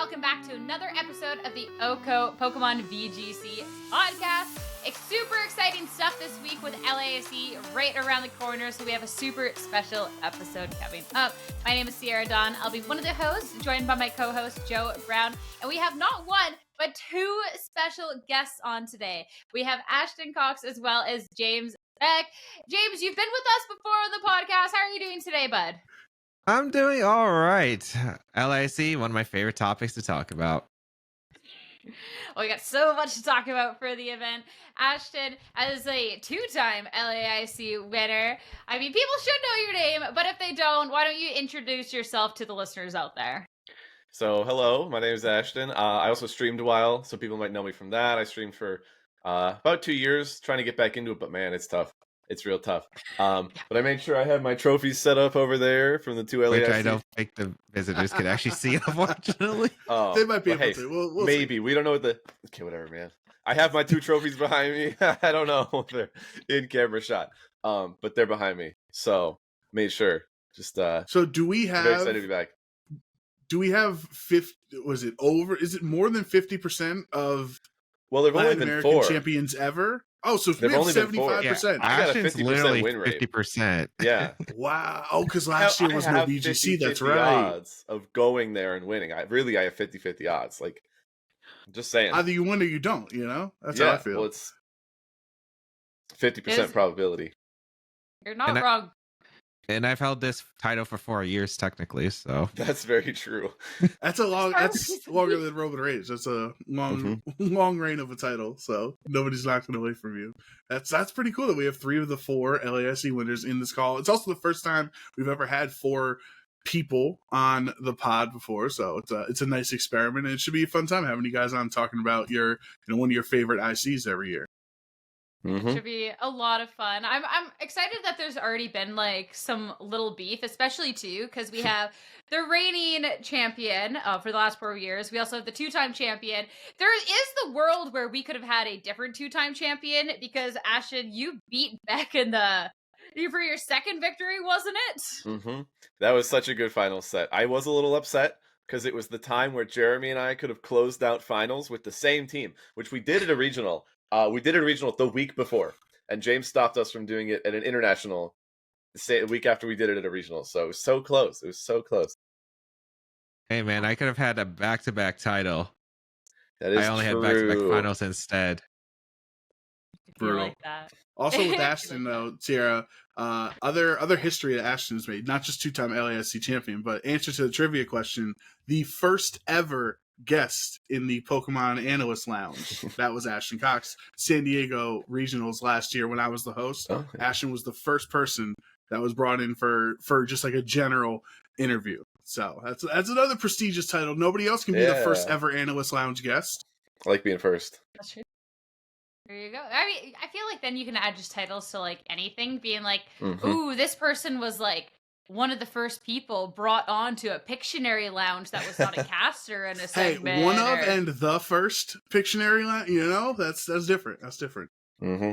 welcome back to another episode of the OHKO Pokemon VGC podcast. It's super exciting stuff this week with LAIC right around the corner, so we have a super special episode coming up. My name is Sierra Dawn. I'll be one of the hosts, joined by my co-host, Joe Brown, and we have not one, but two special guests on today. We have Ashton Cox as well as James Baek. James, you've been with us before on the podcast. How are you doing today, bud? I'm doing all right. LAIC, one of my favorite topics to talk about. Well, we got so much to talk about for the event. Ashton, as a two-time LAIC winner, I mean, people should know your name, but if they don't, why don't you introduce yourself to the listeners out there? So, hello, my name is Ashton. I also streamed a while, so people might know me from that. I streamed for about 2 years, trying to get back into it, but man, it's tough. It's real tough. But I made sure I have my trophies set up over there from the two LAIC. Which I don't think the visitors could actually see, unfortunately. Oh, they might be able to. We'll maybe. see. We don't know what the... Okay, whatever, man. I have my two trophies behind me. I don't know if they're in-camera shot. But they're behind me. So, made sure. Just So do we have... very excited to be back. Do we have 50... Was it over? Is it more than 50% of Well, there've only Latin been American 4. champions ever? Oh, so They've we have only been 4. 75%. I got a Ashton's 50% literally win rate. 50%. Yeah. Wow. Oh, because last year was I no have VGC. That's 50-50 right. odds of going there and winning. I have 50-50 odds. Like, I'm just saying. Either you win or you don't, you know? That's yeah, how I feel. well, it's 50% probability. You're not wrong. And I've held this title for 4 years, technically, so. That's very true. That's longer than Roman Reigns. That's a long reign of a title, so nobody's knocking away from you. That's pretty cool that we have 3 of the 4 LAIC winners in this call. It's also the first time we've ever had 4 people on the pod before, so it's a nice experiment, and it should be a fun time having you guys on talking about your one of your favorite ICs every year. Mm-hmm. Should be a lot of fun. I'm excited that there's already been like some little beef, especially too because we have the reigning champion for the last 4 years. We also have the 2-time champion. There is the world where we could have had a different 2-time champion because Ashton, you beat Beck for your second victory, wasn't it? Mm-hmm. That was such a good final set. I was a little upset because it was the time where Jeremy and I could have closed out finals with the same team, which we did at a regional. We did a regional the week before, and James stopped us from doing it at an international a week after we did it at a regional. So it was so close. It was so close. Hey, man, I could have had a back-to-back title. That is I only had back-to-back finals instead. I feel like that. Also with Ashton, though, Sierra, other history that Ashton's made, not just 2-time LASC champion, but answer to the trivia question, the first ever guest in the Pokemon Analyst Lounge. That was Ashton Cox. San Diego Regionals last year when I was the host. Oh. Ashton was the first person that was brought in for just like a general interview. So that's another prestigious title. Nobody else can be the first ever Analyst Lounge guest. I like being first. That's true. There you go. I mean, I feel like then you can add just titles to like anything, being like, ooh, this person was like one of the first people brought on to a Pictionary lounge that was not a caster in a segment. Hey, one of and the first Pictionary lounge, that's different. That's different. Mm-hmm.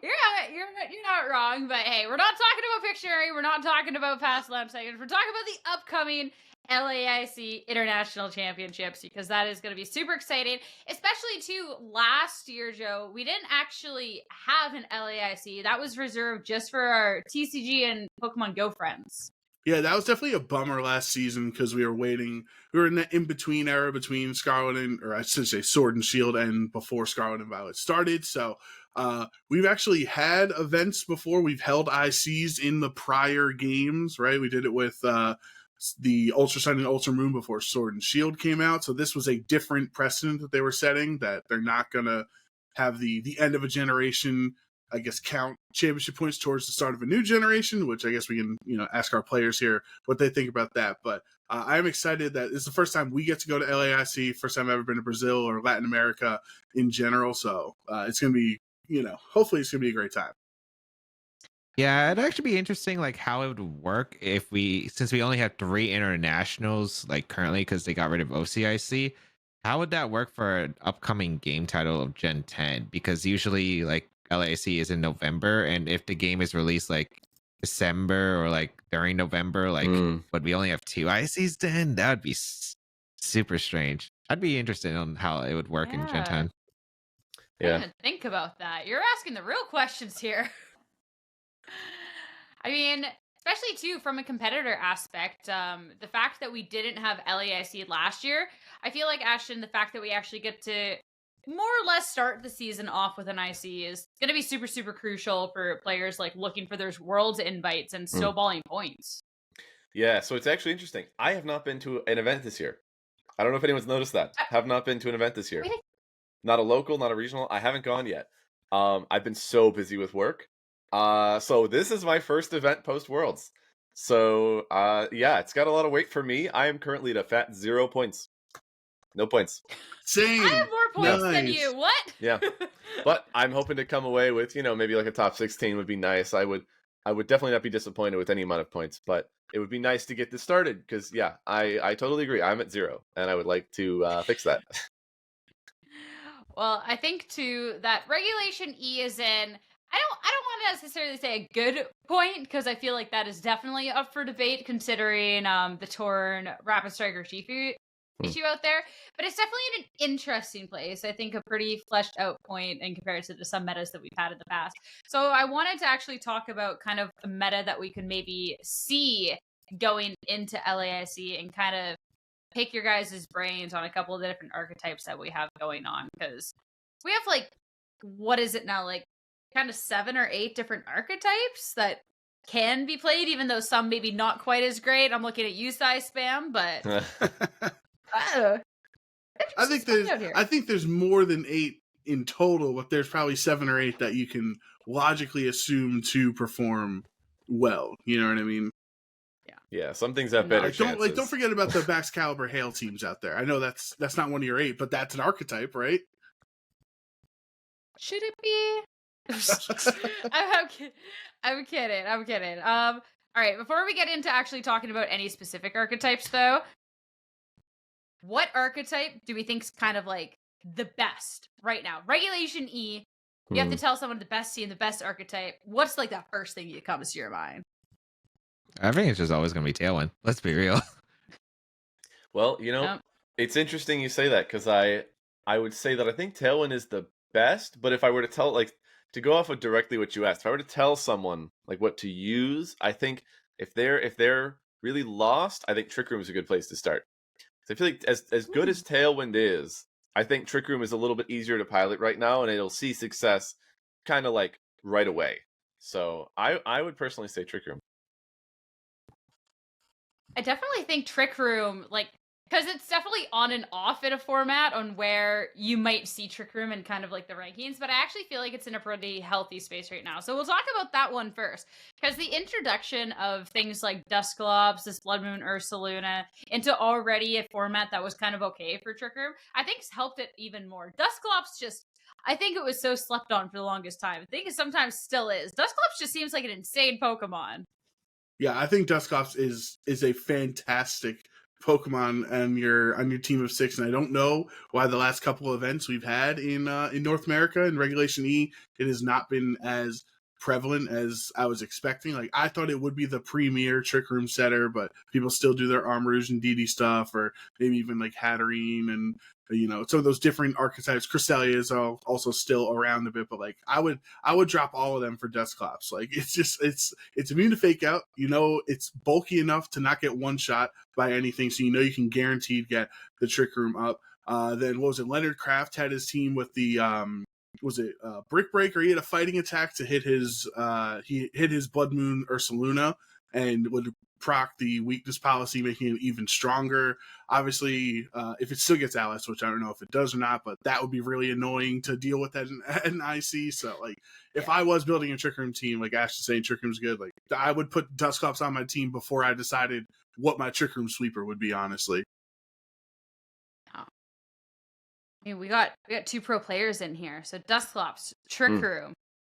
You're not wrong, but hey, we're not talking about Pictionary. We're not talking about past lounge segments. We're talking about the upcoming LAIC International Championships because that is going to be super exciting, especially too last year, Joe, we didn't actually have an LAIC. That was reserved just for our TCG and Pokemon Go friends. Yeah, that was definitely a bummer last season because we were waiting. We were in the in-between era between Sword and Shield and before Scarlet and Violet started. So we've actually had events before. We've held ICs in the prior games, right? We did it with the Ultra Sun and Ultra Moon before Sword and Shield came out. So this was a different precedent that they were setting, that they're not going to have the end of a generation, I guess, count championship points towards the start of a new generation, which I guess we can, ask our players here what they think about that. But I'm excited that it's the first time we get to go to LAIC, first time I've ever been to Brazil or Latin America in general. So it's going to be, hopefully it's going to be a great time. Yeah, it'd actually be interesting, like how it would work since we only have 3 internationals, like currently, because they got rid of OCIC. How would that work for an upcoming game title of Gen 10? Because usually, like LAC is in November, and if the game is released like December or like during November, like, but we only have 2 ICs, then that would be super strange. I'd be interested in how it would work in Gen Yeah. 10. I Yeah. didn't even think about that. You're asking the real questions here. I mean, especially too from a competitor aspect, the fact that we didn't have LAIC last year, I feel like Ashton, the fact that we actually get to more or less start the season off with an IC is going to be super, super crucial for players like looking for those Worlds invites and snowballing points. Yeah, so it's actually interesting. I have not been to an event this year. I don't know if anyone's noticed that. Have not been to an event this year. Really? Not a local, not a regional. I haven't gone yet. I've been so busy with work. So this is my first event post Worlds. So yeah, it's got a lot of weight for me. I am currently at a fat 0 points. No points. Same. I have more points than Nice. you. What? Yeah. But I'm hoping to come away with, maybe like a top 16 would be nice. I would definitely not be disappointed with any amount of points, but it would be nice to get this started because yeah, I totally agree. I'm at 0 and I would like to fix that. Well, I think too that Regulation E is in. I don't want to necessarily say a good point because I feel like that is definitely up for debate considering the Torn Rapid Striker Shifu issue out there. But it's definitely in an interesting place. I think a pretty fleshed out point in comparison to some metas that we've had in the past. So I wanted to actually talk about kind of a meta that we could maybe see going into LAIC and kind of pick your guys' brains on a couple of the different archetypes that we have going on because we have like, what is it now? Like kind of 7 or 8 different archetypes that can be played, even though some maybe not quite as great. I'm looking at you, size spam, but I think there's more than 8 in total, but there's probably 7 or 8 that you can logically assume to perform well. You know what I mean? Yeah, some things have better chances. Don't forget about the Bax Caliber Hail teams out there. I know that's not one of your 8, but that's an archetype, right? Should it be? I'm kidding. All right, before we get into actually talking about any specific archetypes, though, what archetype do we think is kind of like the best right now? Regulation E. You have to tell someone the best team, the best archetype. What's like the first thing that comes to your mind? I think it's just always going to be Tailwind. Let's be real. Well, it's interesting you say that because I would say that I think Tailwind is the best, but if I were to tell, like, to go off of directly what you asked, if I were to tell someone like what to use, I think if they're really lost, I think Trick Room is a good place to start. So I feel like as good as Tailwind is, I think Trick Room is a little bit easier to pilot right now, and it'll see success kind of like right away. So I would personally say Trick Room. I definitely think Trick Room, like, because it's definitely on and off in a format on where you might see Trick Room in kind of like the rankings, but I actually feel like it's in a pretty healthy space right now. So we'll talk about that one first, because the introduction of things like Dusclops, this Blood Moon Ursaluna, into already a format that was kind of okay for Trick Room, I think has helped it even more. Dusclops I think it was so slept on for the longest time. I think it sometimes still is. Dusclops just seems like an insane Pokemon. Yeah, I think Dusclops is a fantastic Pokemon on your team of 6, and I don't know why the last couple of events we've had in North America in Regulation E, it has not been as prevalent as I was expecting. Like, I thought it would be the premier Trick Room setter, but people still do their Armarouge and DD stuff, or maybe even like Hatterene and some of those different archetypes. Cresselia is also still around a bit, but like I would drop all of them for Dusclops. Like, it's immune to fake out. It's bulky enough to not get one shot by anything, so you can guaranteed get the Trick Room up. Then what was it? Leonard Kraft had his team with the Brick Breaker. He had a fighting attack to hit his Blood Moon Ursaluna and would proc the weakness policy, making it even stronger. Obviously, if it still gets Alice, which I don't know if it does or not, but that would be really annoying to deal with that in IC. So, like, if I was building a Trick Room team, like Ash is saying, Trick Room's good, like, I would put Dusclops on my team before I decided what my Trick Room sweeper would be, honestly. I mean, we got 2 pro players in here. So Dusclops, Trick Room.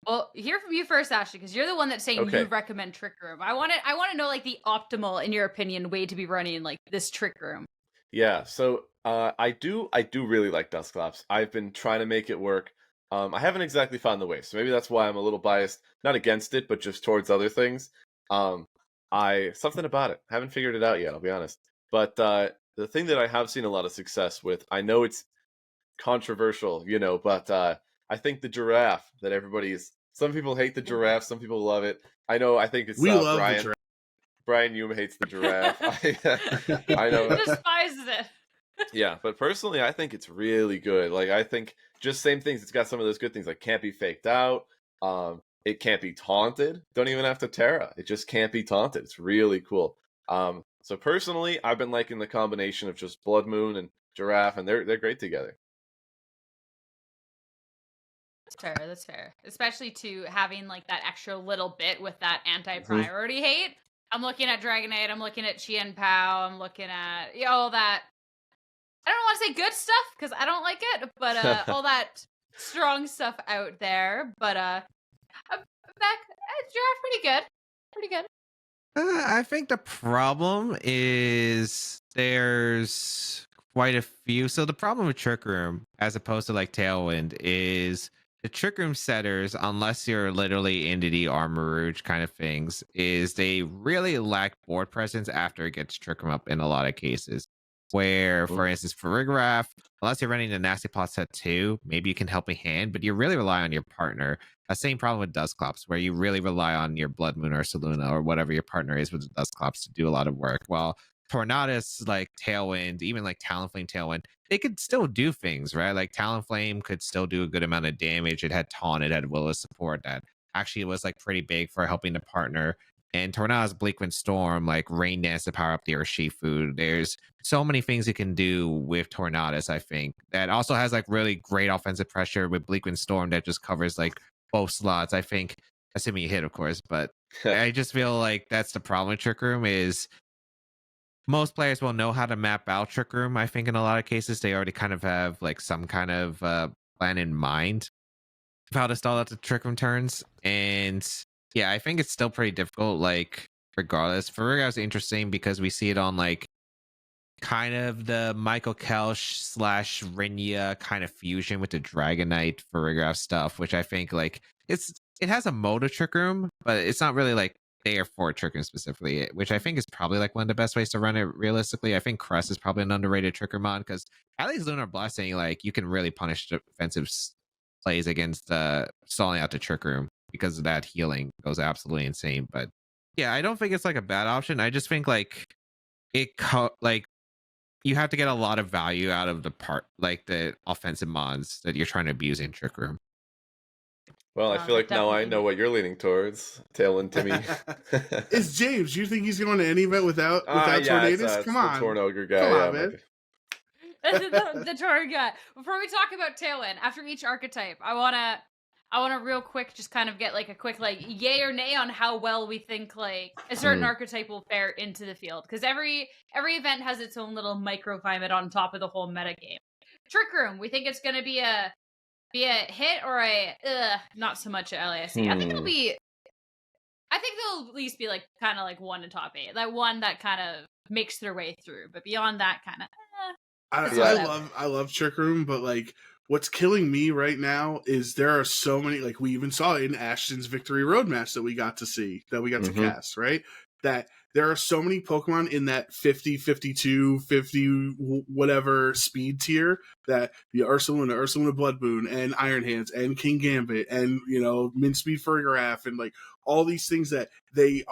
Well, hear from you first, Ashley, because you're the one that's saying you recommend Trick Room. I want to know, like, the optimal, in your opinion, way to be running like this Trick Room. Yeah, so I do really like Dusclops. I've been trying to make it work. I haven't exactly found the way, so maybe that's why I'm a little biased, not against it, but just towards other things. Something about it. Haven't figured it out yet, I'll be honest. But the thing that I have seen a lot of success with, I know it's controversial, but I think the giraffe that some people hate the giraffe, some people love it. I think it's We love Brian. the giraffe. Brian Hume hates the giraffe. I know. Despises it. Yeah, but personally, I think it's really good. Like, I think just same things. It's got some of those good things, like can't be faked out. It can't be taunted. Don't even have to Terra. It just can't be taunted. It's really cool. So personally, I've been liking the combination of just Blood Moon and Giraffe, and they're great together. That's fair. Especially to having like that extra little bit with that anti-priority hate. I'm looking at Dragonite, I'm looking at Chien Pao, I'm looking at all that. I don't want to say good stuff because I don't like it, but all that strong stuff out there. But back Giraffe, pretty good. I think the problem is there's quite a few. So the problem with Trick Room, as opposed to like Tailwind, is the Trick Room setters, unless you're literally into the Armor Rouge kind of things, is they really lack board presence after it gets Trick Room up in a lot of cases. Where, for instance, for Rigraff, unless you're running the Nasty Plot set 2, maybe you can help a hand, but you really rely on your partner. Same problem with Dusclops, where you really rely on your Blood Moon or Saluna or whatever your partner is with the Dusclops to do a lot of work. While Tornadus, like Tailwind, even like Talonflame Tailwind, they could still do things, right? Like Talonflame could still do a good amount of damage. It had Taunt, it had Will of Support that actually was like pretty big for helping the partner. And Tornadus Bleakwind Storm, like Rain Dance to power up the Urshifu. There's so many things you can do with Tornadus, I think. That also has like really great offensive pressure with Bleakwind Storm that just covers like both slots, I think, assuming you hit, of course. But I just feel like that's the problem with Trick Room is most players will know how to map out Trick Room. I think in a lot of cases, they already kind of have like some kind of plan in mind of how to stall out the Trick Room turns. And yeah, I think it's still pretty difficult, like, regardless. For Rigaud's interesting because we see it on, like, kind of the Michael Kelch / Rinya kind of fusion with the Dragonite for Rigaud stuff, which I think, like, it has a mode of Trick Room, but it's not really, like, there for Trick Room specifically, which I think is probably, like, one of the best ways to run it realistically. I think Crest is probably an underrated Trick Room mod because at least Lunar Blessing, like, you can really punish defensive plays against stalling out the Trick Room. Because of that, healing goes absolutely insane. But yeah, I don't think it's like a bad option. I just think like like you have to get a lot of value out of the offensive mods that you're trying to abuse in Trick Room. Well, I feel like now I know what you're leaning towards, Tailwind Timmy. Is James? Do you think he's going to any event without Tornadus? Come on, the Torn Ogre guy. Come on, man. the Torn guy. Before we talk about Tailwind, after each archetype, I wanna real quick just kind of get like a quick like yay or nay on how well we think like a certain archetype will fare into the field, because every event has its own little microclimate on top of the whole meta game. Trick Room, we think it's gonna be a hit or a not so much at LAIC. I think they'll at least be like kind of like one in top 8, that one that kind of makes their way through, but beyond that kind of I love Trick Room, but like what's killing me right now is there are so many, like we even saw in Ashton's Victory Road match that we got to see, that we got to cast, right? That there are so many Pokemon in that 50, 52, 50, whatever speed tier that the Ursaluna Blood Moon, and Iron Hands, and King Gambit, and, Mint Speed Furgraph, and like all these things that they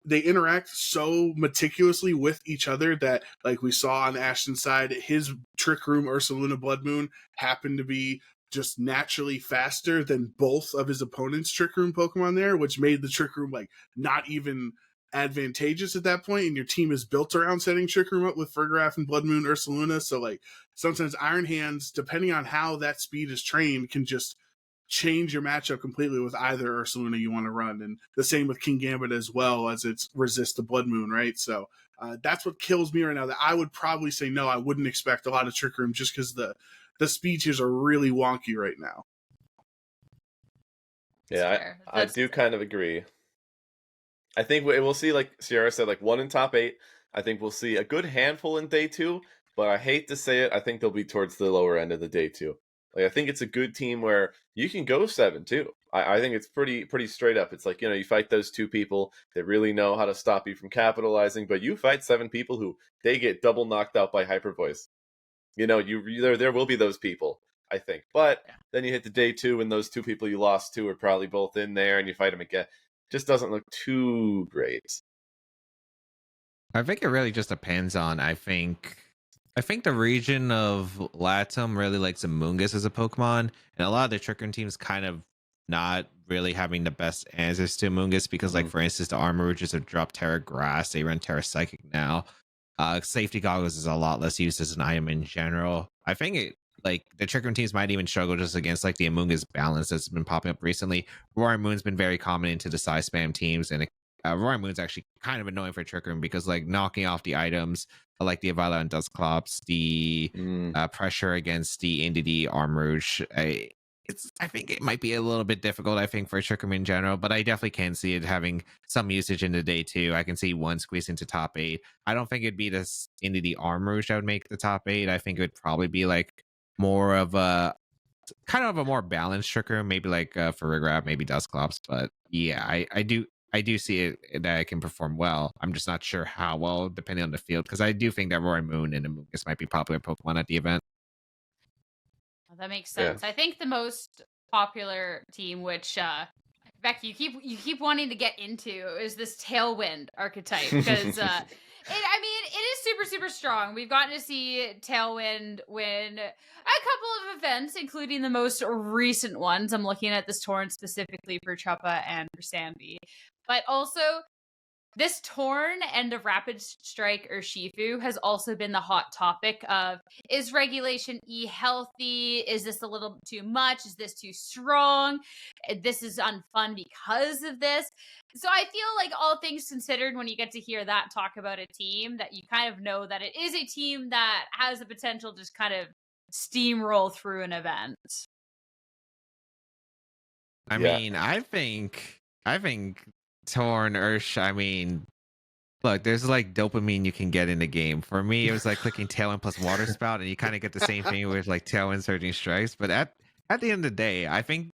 interact so meticulously with each other that, like we saw on Ashton's side, his Trick Room Ursaluna Blood Moon happened to be just naturally faster than both of his opponent's Trick Room Pokemon there, which made the Trick Room like not even advantageous at that point, and your team is built around setting Trick Room up with Furgraph and Blood Moon Ursaluna. So like sometimes Iron Hands, depending on how that speed is trained, can just change your matchup completely with either Ursaluna you want to run. And the same with King Gambit as well, as it's resist the Blood Moon, right? So that's what kills me right now, that I would probably say no, I wouldn't expect a lot of Trick Room just because the speed tiers are really wonky right now. Yeah, I do kind of agree. I think we'll see, like Sierra said, like one in top 8. I think we'll see a good handful in day 2, but I hate to say it, I think they'll be towards the lower end of the day 2. Like, I think it's a good team where you can go 7 too. I think it's pretty straight up. It's like, you fight those 2 people that really know how to stop you from capitalizing, but you fight 7 people who they get double knocked out by hyper voice. There will be those people, I think. But then you hit the day 2 and those 2 people you lost to are probably both in there and you fight them again. Just doesn't look too great. I think it really just depends on. I think the region of Latam really likes Amoonguss as a Pokemon, and a lot of the Trick Room teams kind of not really having the best answers to Amoonguss because, like, for instance, the Armor Rouges have dropped Terra Grass. They run Terra Psychic now. Safety Goggles is a lot less used as an item in general. I think the Trick Room teams might even struggle just against like the Amoonguss balance that's been popping up recently. Roaring Moon's been very common into the size spam teams, and Roaring Moon's actually kind of annoying for Trick Room because like knocking off the items like the Avala and Dusclops, the pressure against the Indeedee Armrouge. I think it might be a little bit difficult, I think, for Trick Room in general, but I definitely can see it having some usage in the day too. I can see one squeeze into top 8. I don't think it'd be this Indeedee Armrouge that would make the top 8. I think it would probably be like more of a kind of a more balanced Trick Room, maybe like Farigiraf, maybe Dusclops. But yeah, I do see it that it can perform well. I'm just not sure how well, depending on the field, because I do think that Roaring Moon and Amoonguss might be popular Pokemon at the event. Well, that makes sense. I think the most popular team, which Becky, you keep wanting to get into, is this Tailwind archetype because it is super, super strong. We've gotten to see Tailwind win a couple of events, including the most recent ones. I'm looking at this Torn specifically for Chuppa and for Sandy. But also, this Torn and the Rapid Strike Urshifu has also been the hot topic of, is Regulation E healthy? Is this a little too much? Is this too strong? This is unfun because of this. So I feel like all things considered, when you get to hear that talk about a team, that you kind of know that it is a team that has the potential to just kind of steamroll through an event. I mean, I think Torn Ursh, look, there's like dopamine you can get in the game. For me, it was like clicking Tailwind plus Water Spout, and you kind of get the same thing with like Tailwind Surging Strikes. But at the end of the day, I think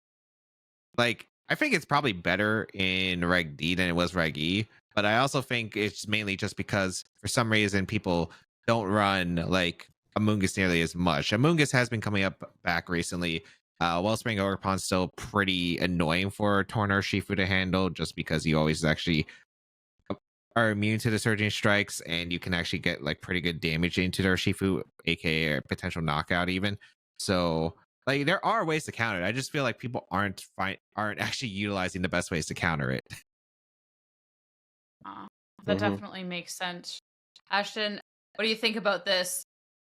it's probably better in Reg D than it was Reg E. But I also think it's mainly just because for some reason people don't run like Amoonguss nearly as much. Amoonguss has been coming up back recently. Wellspring Ogerpon's still pretty annoying for Torn Urshifu to handle, just because you always actually are immune to the Surging Strikes, and you can actually get like pretty good damage into the Urshifu, aka a potential knockout even. So like there are ways to counter it. I just feel like people aren't actually utilizing the best ways to counter it. That definitely makes sense. Ashton, what do you think about this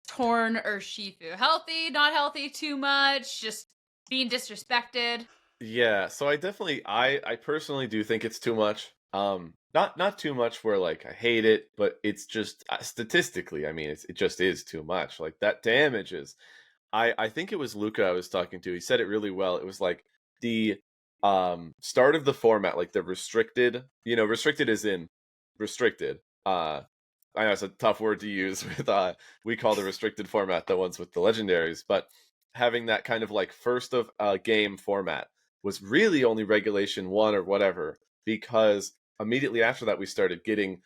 Torn Urshifu? Healthy, not healthy, too much, just being disrespected? Yeah, so I personally do think it's too much. Not too much where like I hate it, but it's just statistically, it just is too much. Like that damages. I think it was Luca I was talking to. He said it really well. It was like the start of the format, like the restricted, restricted is in restricted. I know it's a tough word to use with we call the restricted format the ones with the legendaries, but having that kind of like first of game format was really only Regulation 1 or whatever, because immediately after that we started getting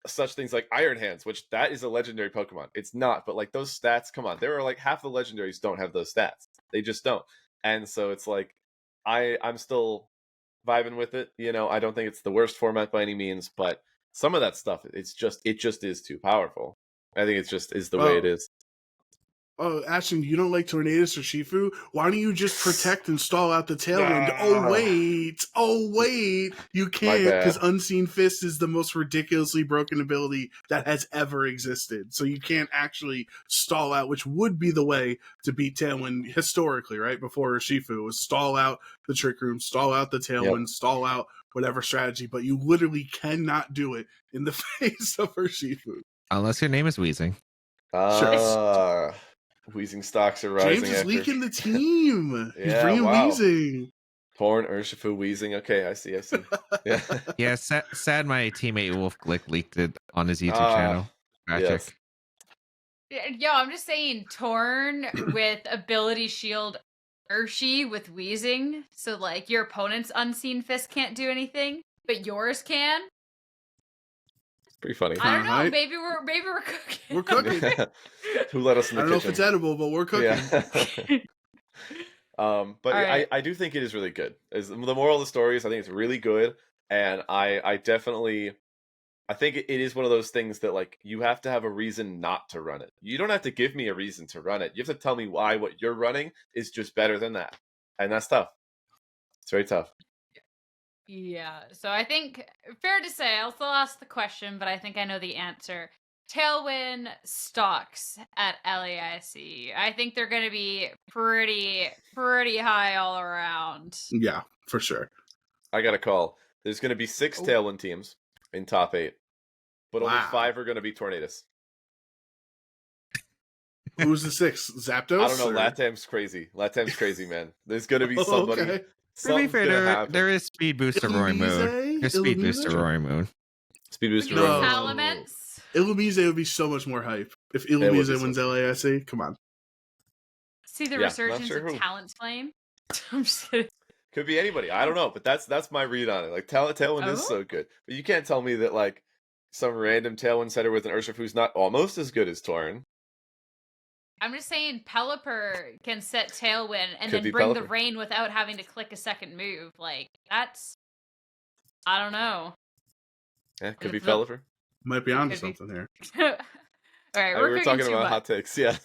such things like Iron Hands, which that is a legendary Pokemon. It's not, but like those stats, come on, there are like half the legendaries don't have those stats. They just don't. And so it's like I'm still vibing with it. I don't think it's the worst format by any means, but some of that stuff, it just is too powerful. I think it just is the way it is. Oh, Ashton, you don't like Tornadus or Shifu? Why don't you just protect and stall out the Tailwind? Oh, wait. You can't, because Unseen Fist is the most ridiculously broken ability that has ever existed. So you can't actually stall out, which would be the way to beat Tailwind historically, right? Before Urshifu was stall out the Trick Room, stall out the Tailwind, stall out whatever strategy, but you literally cannot do it in the face of Urshifu. Unless your name is Weezing. Sure. Wheezing stocks are rising. James is leaking the team. He's bringing Weezing. Torn Urshifu Weezing. Okay, I see. Yeah. Yeah. Sad. My teammate Wolf Glick leaked it on his YouTube channel. Yes. Yo, I'm just saying, Torn with Ability Shield Urshi with wheezing, so like your opponent's unseen fist can't do anything, but yours can. Pretty funny. I don't know. Alright. Maybe we're cooking. We're cooking. Who let us in I the don't know if kitchen? it's edible, but we're cooking. Yeah. But Alright. I do think it is really good. Is the moral of the story is I think it's really good, and I definitely I think it is one of those things that like you have to have a reason not to run it. You don't have to give me a reason to run it. You have to tell me why what you're running is just better than that, and that's tough. It's very tough. Yeah, so I think, fair to say, I'll still ask the question, but I think I know the answer. Tailwind stocks at LAIC. I think they're going to be pretty high all around. Yeah, for sure. I got a call. There's going to be 6 Tailwind teams in top 8, but only Wow. 5 are going to be Tornadus. Who's the 6th? Zapdos? I don't know. or- Latam's crazy. Latam's crazy, man. There's going to be Oh, somebody. okay. To be Something's fair, gonna happen. there is Speed Booster Roaring Moon. There's Speed Booster Roaring Moon. Speed booster. Because No. Roaring. Elements. Illumise would be so much more hype. If would be Illumise so wins much. LAIC, come on. See the Yeah, not resurgence sure of who. Talent Flame? I'm just kidding. Could be anybody. I don't know, but that's my read on it. Like Tailwind is Oh. so good, but you can't tell me that like some random Tailwind setter with an Urshifu who's not almost as good as Torn. I'm just saying Pelipper can set Tailwind and Could then be bring the Pelipper. rain without having to click a second move. Like, that's... I don't know. Yeah, could be The- Pelipper. Might be onto Could be. something here. All right, We we're were cooking talking too about much. hot takes. Yeah.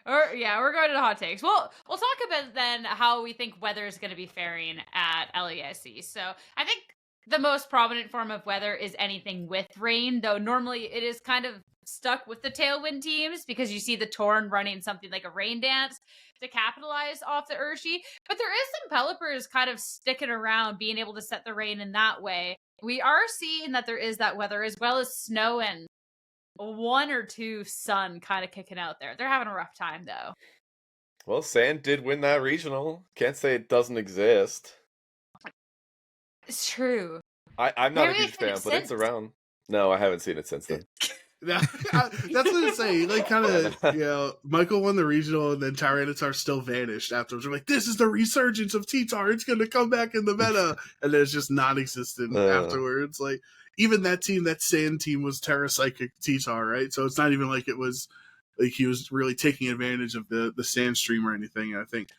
Yeah, we're going to hot takes. We'll talk about then how we think weather is going to be faring at LAIC. So I think the most prominent form of weather is anything with rain, though normally it is kind of stuck with the Tailwind teams because you see the Torn running something like a rain dance to capitalize off the Urshi. But there is some Pelipers kind of sticking around, being able to set the rain in that way. We are seeing that there is that weather as well as snow and 1 or 2 sun kind of kicking out there. They're having a rough time though. Well, Sand did win that regional. Can't say it doesn't exist. It's true. I'm not Maybe a huge it's been fan, but it's since. around. No, I haven't seen it since then. That's what I'm saying. Like, kind of, you know, Michael won the regional, and then Tyranitar still vanished afterwards. We're like, this is the resurgence of T-Tar. It's going to come back in the meta. And then it's just non-existent afterwards. Like, even that team, that Sand team, was Terra Psychic T-Tar, right? So it's not even like it was, like, he was really taking advantage of the Sand stream or anything. And I think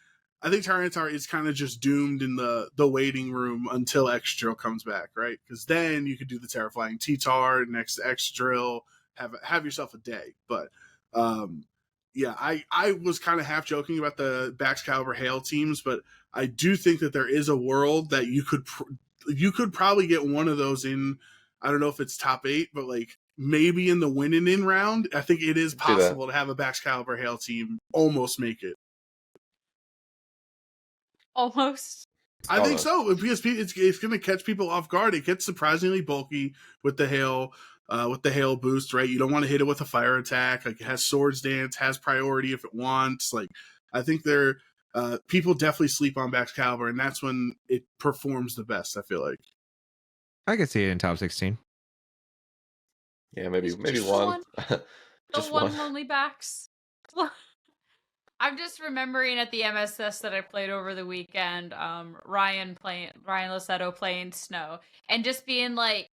Tyranitar is kind of just doomed in the waiting room until X-Drill comes back, right? Because then you could do the Terrifying T-Tar next to X-Drill, have yourself a day. But yeah, I was kind of half joking about the Baxcalibur Hail teams, but I do think that there is a world that you could probably get one of those in. I don't know if it's top 8, but like maybe in the winning in round, I think it is possible to have a Baxcalibur Hail team almost make it. Almost. I think so, because it's going to catch people off guard. It gets surprisingly bulky with the hail boost, right? You don't want to hit it with a fire attack. Like, it has Swords Dance, has priority if it wants. Like, I think people definitely sleep on Baxcalibur, and that's when it performs the best, I feel like. I could see it in top 16. Yeah, maybe Just one. The Just one one. lonely backs. I'm just remembering at the MSS that I played over the weekend, Ryan Lassetto playing Snow, and just being like,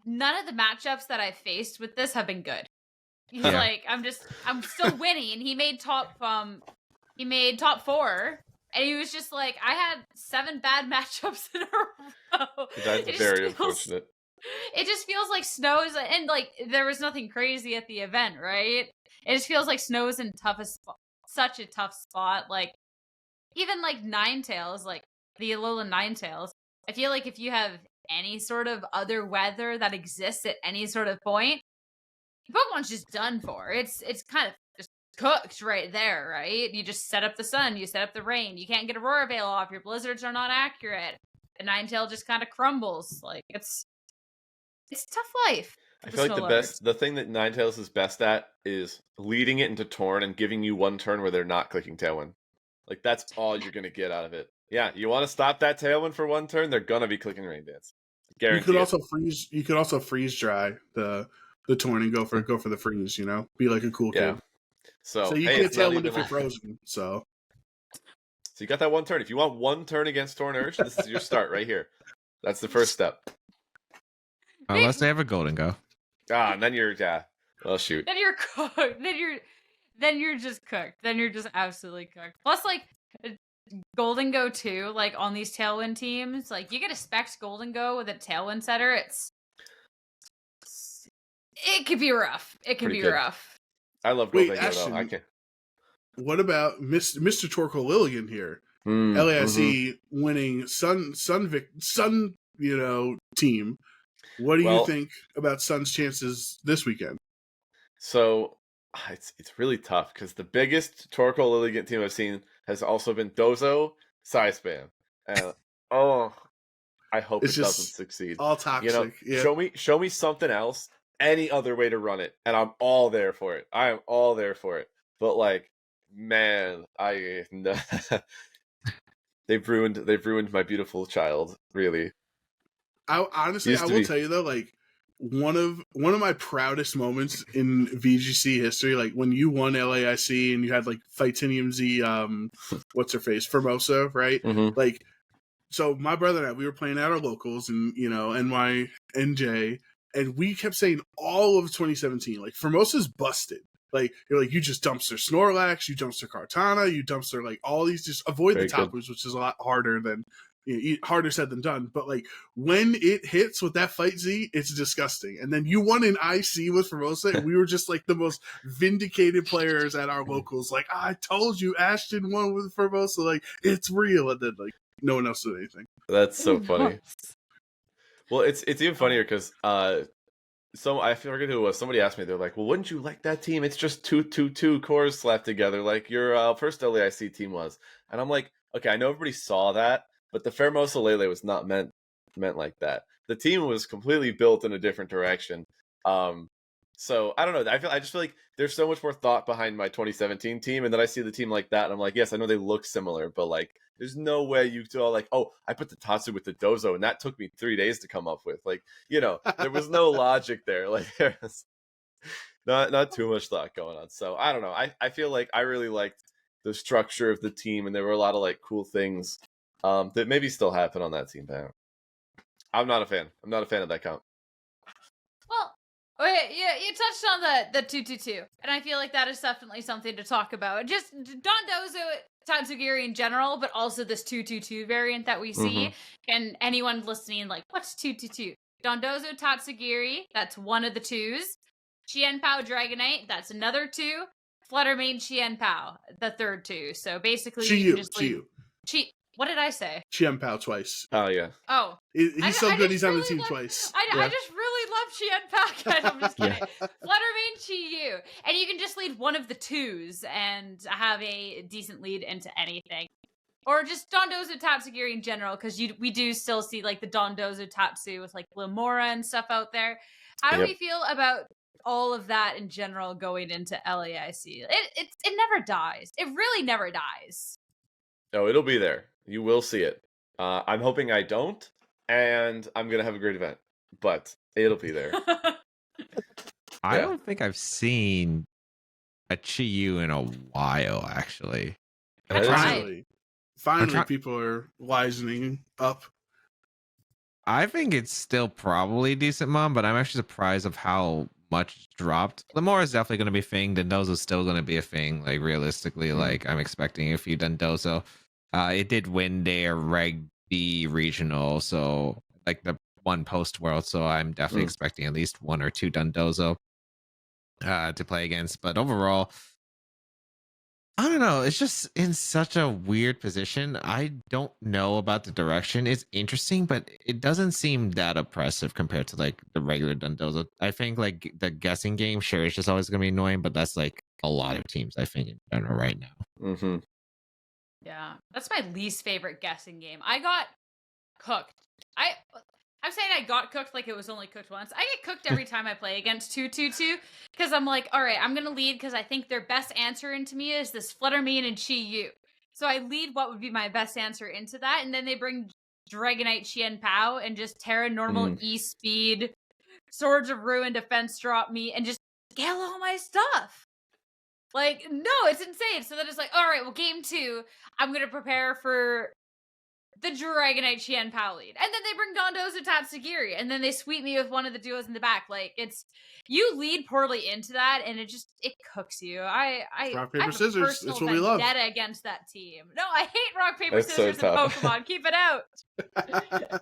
none of the matchups that I faced with this have been good. He's like, I'm still winning. He made top 4, and he was just like, I had 7 bad matchups in a row. That's very unfortunate. It just feels like Snow's, and like there was nothing crazy at the event, right? It just feels like Snow's in such a tough spot. Like, even like Ninetales, like the Alola Ninetales, I feel like if you have any sort of other weather that exists at any sort of point, Pokemon's just done for. It's kind of just cooked right there, right? You just set up the sun, you set up the rain, you can't get Aurora Veil off, your blizzards are not accurate. The Ninetale just kind of crumbles. Like, it's tough life. I feel like the thing that Ninetales is best at is leading it into Torn and giving you one turn where they're not clicking Tailwind. Like, that's all you're going to get out of it. Yeah, you want to stop that Tailwind for one turn, they're going to be clicking Rain Dance. Guaranteed. You could also freeze dry the Torn and go for the freeze, you know? Be like a cool kid. So you can't Tailwind if you're frozen, so. So you got that one turn. If you want one turn against Torn Urge, this is your start right here. That's the first step. Unless they have a Golden Go. And then you're well, shoot. Then you're cooked. Then you're just cooked. Then you're just absolutely cooked. Plus, like, Golden Go too, like on these Tailwind teams, like you get a Specs Golden Go with a Tailwind setter. It could be rough. It can Pretty be good. rough. I love Wait, Golden Go though. Ashton, I can't. What about Mr. Torko Lilligan here? LAIC winning Sun team. What do you think about Sun's chances this weekend? So it's really tough because the biggest Torko Lilligant team I've seen has also been Dozo, Spam. And I hope It's it doesn't just succeed. All toxic. Show me something else, any other way to run it, and I'm all there for it. I am all there for it. But like, man, they've ruined my beautiful child, really. I honestly, I will tell you though, like one of my proudest moments in VGC history, like when you won LAIC and you had like Fightinium Z, what's her face, Formosa, right? Like, so my brother and I, we were playing at our locals and NY, NJ, and we kept saying all of 2017, like Formosa's busted. Like, you're like, you just dumpster Snorlax, you dumpster Kartana, you dumpster like all these, just avoid the top moves, which is a lot harder than harder said than done. But like when it hits with that Fight Z, it's disgusting. And then you won an IC with Formosa, and we were just like the most vindicated players at our locals. Like, I told you, Ashton won with Formosa. Like, it's real. And then like no one else did anything. That's so funny. Well, it's even funnier because I forget who it was. Somebody asked me, they're like, well, wouldn't you like that team? It's just two cores slapped together like your first LAIC team was. And I'm like, okay, I know everybody saw that, but the Formosa Lele was not meant like that. The team was completely built in a different direction. So I don't know. I just feel like there's so much more thought behind my 2017 team, and then I see the team like that, and I'm like, yes, I know they look similar, but like, there's no way you do all like, oh, I put the Tatsu with the Dozo, and that took me 3 days to come up with. Like, there was no logic there. Like, there's not too much thought going on. So I don't know. I feel like I really liked the structure of the team, and there were a lot of like cool things that maybe still happen on that team. But I'm not a fan. I'm not a fan of that count. Well, okay, you touched on the 222, and I feel like that is definitely something to talk about. Just Dondozo, Tatsugiri in general, but also this 222 variant that we see. And anyone listening, like, what's 222? Dondozo, Tatsugiri, that's one of the twos. Qianpao Dragonite, that's another two. Flutter Mane, Qianpao, the third two. So basically, you can just what did I say? Qianpao twice. Oh, yeah. Oh. He's so good he's on the team twice. I just really love Qianpao, guys. I'm just kidding. Flutter Mane, Chi-Yu. And you can just lead one of the twos and have a decent lead into anything. Or just Dondozo Tatsugiri in general, because we do still see like the Dondozo Tatsu with like Limora and stuff out there. How do we feel about all of that in general going into LAIC? It never dies. It really never dies. No, it'll be there. You will see it. I'm hoping I don't, and I'm going to have a great event, but it'll be there. I don't think I've seen a Chi-Yu in a while, actually. Finally, people are wisening up. I think it's still probably decent, Mom, but I'm actually surprised of how much it's dropped. Limora is definitely going to be a thing. Dondozo is still going to be a thing. Like, realistically, like, I'm expecting a few Dondozo. It did win their Reg B regional, so like the one post world. So I'm definitely expecting at least one or two Dondozo to play against. But overall, I don't know. It's just in such a weird position. I don't know about the direction. It's interesting, but it doesn't seem that oppressive compared to like the regular Dondozo. I think like the guessing game, sure, it's just always gonna be annoying, but that's like a lot of teams, I think, in general right now. Yeah, that's my least favorite guessing game. I got cooked. I'm saying I got cooked like it was only cooked once. I get cooked every time I play against 222 because I'm like, all right, I'm going to lead because I think their best answer into me is this Flutter Mane and Chi-Yu. So I lead what would be my best answer into that, and then they bring Dragonite Qianpao and just Terra Normal E-Speed, Swords of Ruin defense drop me, and just scale all my stuff. Like, no, it's insane. So then it's like, all right, well, game 2, I'm going to prepare for the Dragonite Qian-Pao lead. And then they bring Dondozo Tatsugiri, and then they sweep me with one of the duos in the back. Like, it's, you lead poorly into that, and it cooks you. I Rock, paper, have a scissors. personal It's what we love. vendetta against that team. No, I hate rock, paper, That's so scissors in tough. Pokemon. Keep it out.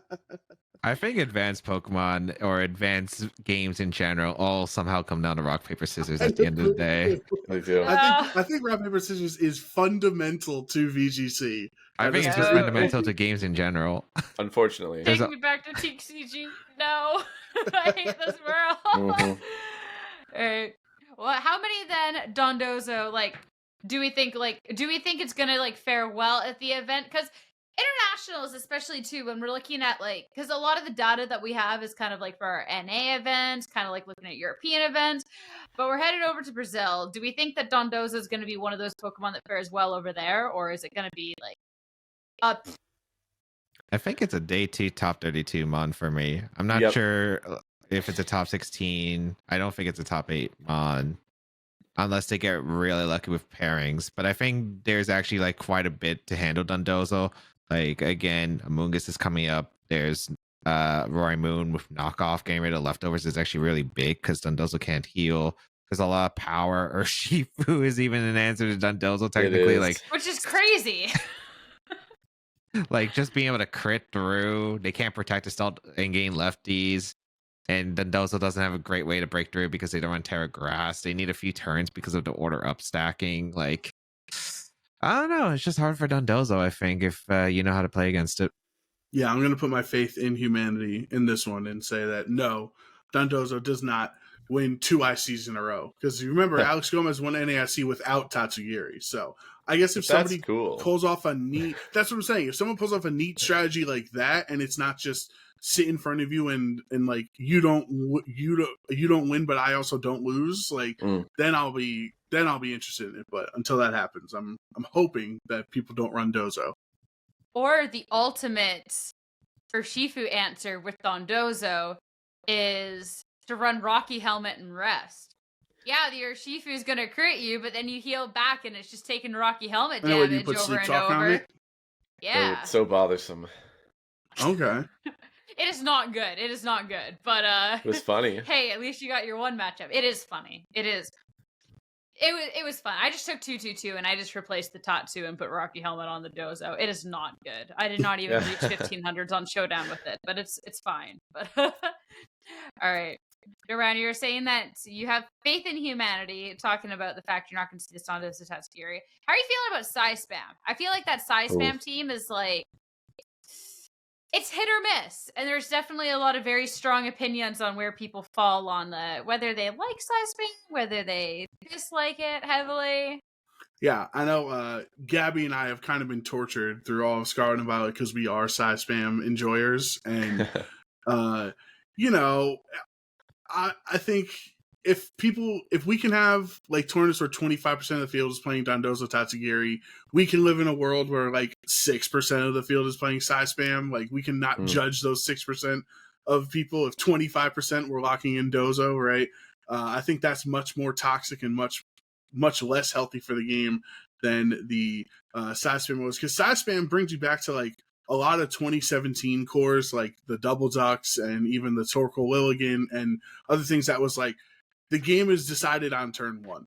I think advanced Pokemon or advanced games in general all somehow come down to rock, paper, scissors at the end of the day. They do. I think rock, paper, scissors is fundamental to VGC. I think it's just Yeah. fundamental to games in general. Unfortunately. There's Take a- me back to TCG. No. I hate this world. Mhm. Alright. Well, how many then Dondozo, like, do we think it's gonna, like, fare well at the event? Because internationals, especially too, when we're looking at, like, because a lot of the data that we have is kind of like for our NA events, kind of like looking at European events, but we're headed over to Brazil. Do we think that Dondozo is going to be one of those Pokemon that fares well over there, or is it going to be like up? I think it's a day 2 top 32 mon for me. I'm not Yep. sure if it's a top 16. I don't think it's a top 8 mon. Unless they get really lucky with pairings. But I think there's actually like quite a bit to handle Dondozo. Like again, Amoonguss is coming up. There's Roaring Moon with knockoff getting rid of leftovers is actually really big because Dondozo can't heal. There's a lot of power, or Shifu is even an answer to Dondozo technically. is. Like Which is crazy. like just being able to crit through. They can't protect us and gain lefties. And Dondozo doesn't have a great way to break through because they don't run Terra Grass. They need a few turns because of the order up stacking. Like, I don't know. It's just hard for Dondozo, I think, if you know how to play against it. Yeah, I'm going to put my faith in humanity in this one and say that no, Dondozo does not win 2 ICs in a row. Because you remember, Alex Gomez won NAIC without Tatsugiri. So I guess if somebody That's cool. pulls off a neat, that's what I'm saying. If someone pulls off a neat strategy like that, and it's not just sit in front of you and like you don't win, but I also don't lose, like then I'll be interested in it. But until that happens, I'm hoping that people don't run Dozo. Or the ultimate Urshifu answer with Dondozo is to run Rocky Helmet and rest. Yeah, the Urshifu is going to crit you, but then you heal back and it's just taking Rocky Helmet And when you damage put over Sleep and Talk on over. it? Yeah. Oh, it's so bothersome. Okay. It is not good. It is not good. But It was funny. hey, at least you got your one matchup. It is funny. It is. It was fun. I just took 2-2-2 and I just replaced the Tatsu and put Rocky Helmet on the Dozo. It is not good. I did not even reach 1500s on Showdown with it, but it's fine. But all right. Duran, you were saying that you have faith in humanity, talking about the fact you're not going to see this on this Tatsugiri. How are you feeling about Psy Spam? I feel like that Psy Spam team is like, it's hit or miss, and there's definitely a lot of very strong opinions on where people fall on the whether they like Psy Spam, whether they dislike it heavily. Yeah, I know Gabby and I have kind of been tortured through all of Scarlet and Violet because we are Psy Spam enjoyers, and you know, I think if we can have like tournaments where 25% of the field is playing Dondozo Tatsugiri, we can live in a world where like 6% of the field is playing Psy Spam. Like we can not judge those 6% of people if 25% were locking in Dozo, right? I think that's much more toxic and much less healthy for the game than the Psy Spam was, because Psy Spam brings you back to like a lot of 2017 cores, like the Double Ducks and even the Torkoal Lilligan and other things that was like, the game is decided on turn 1.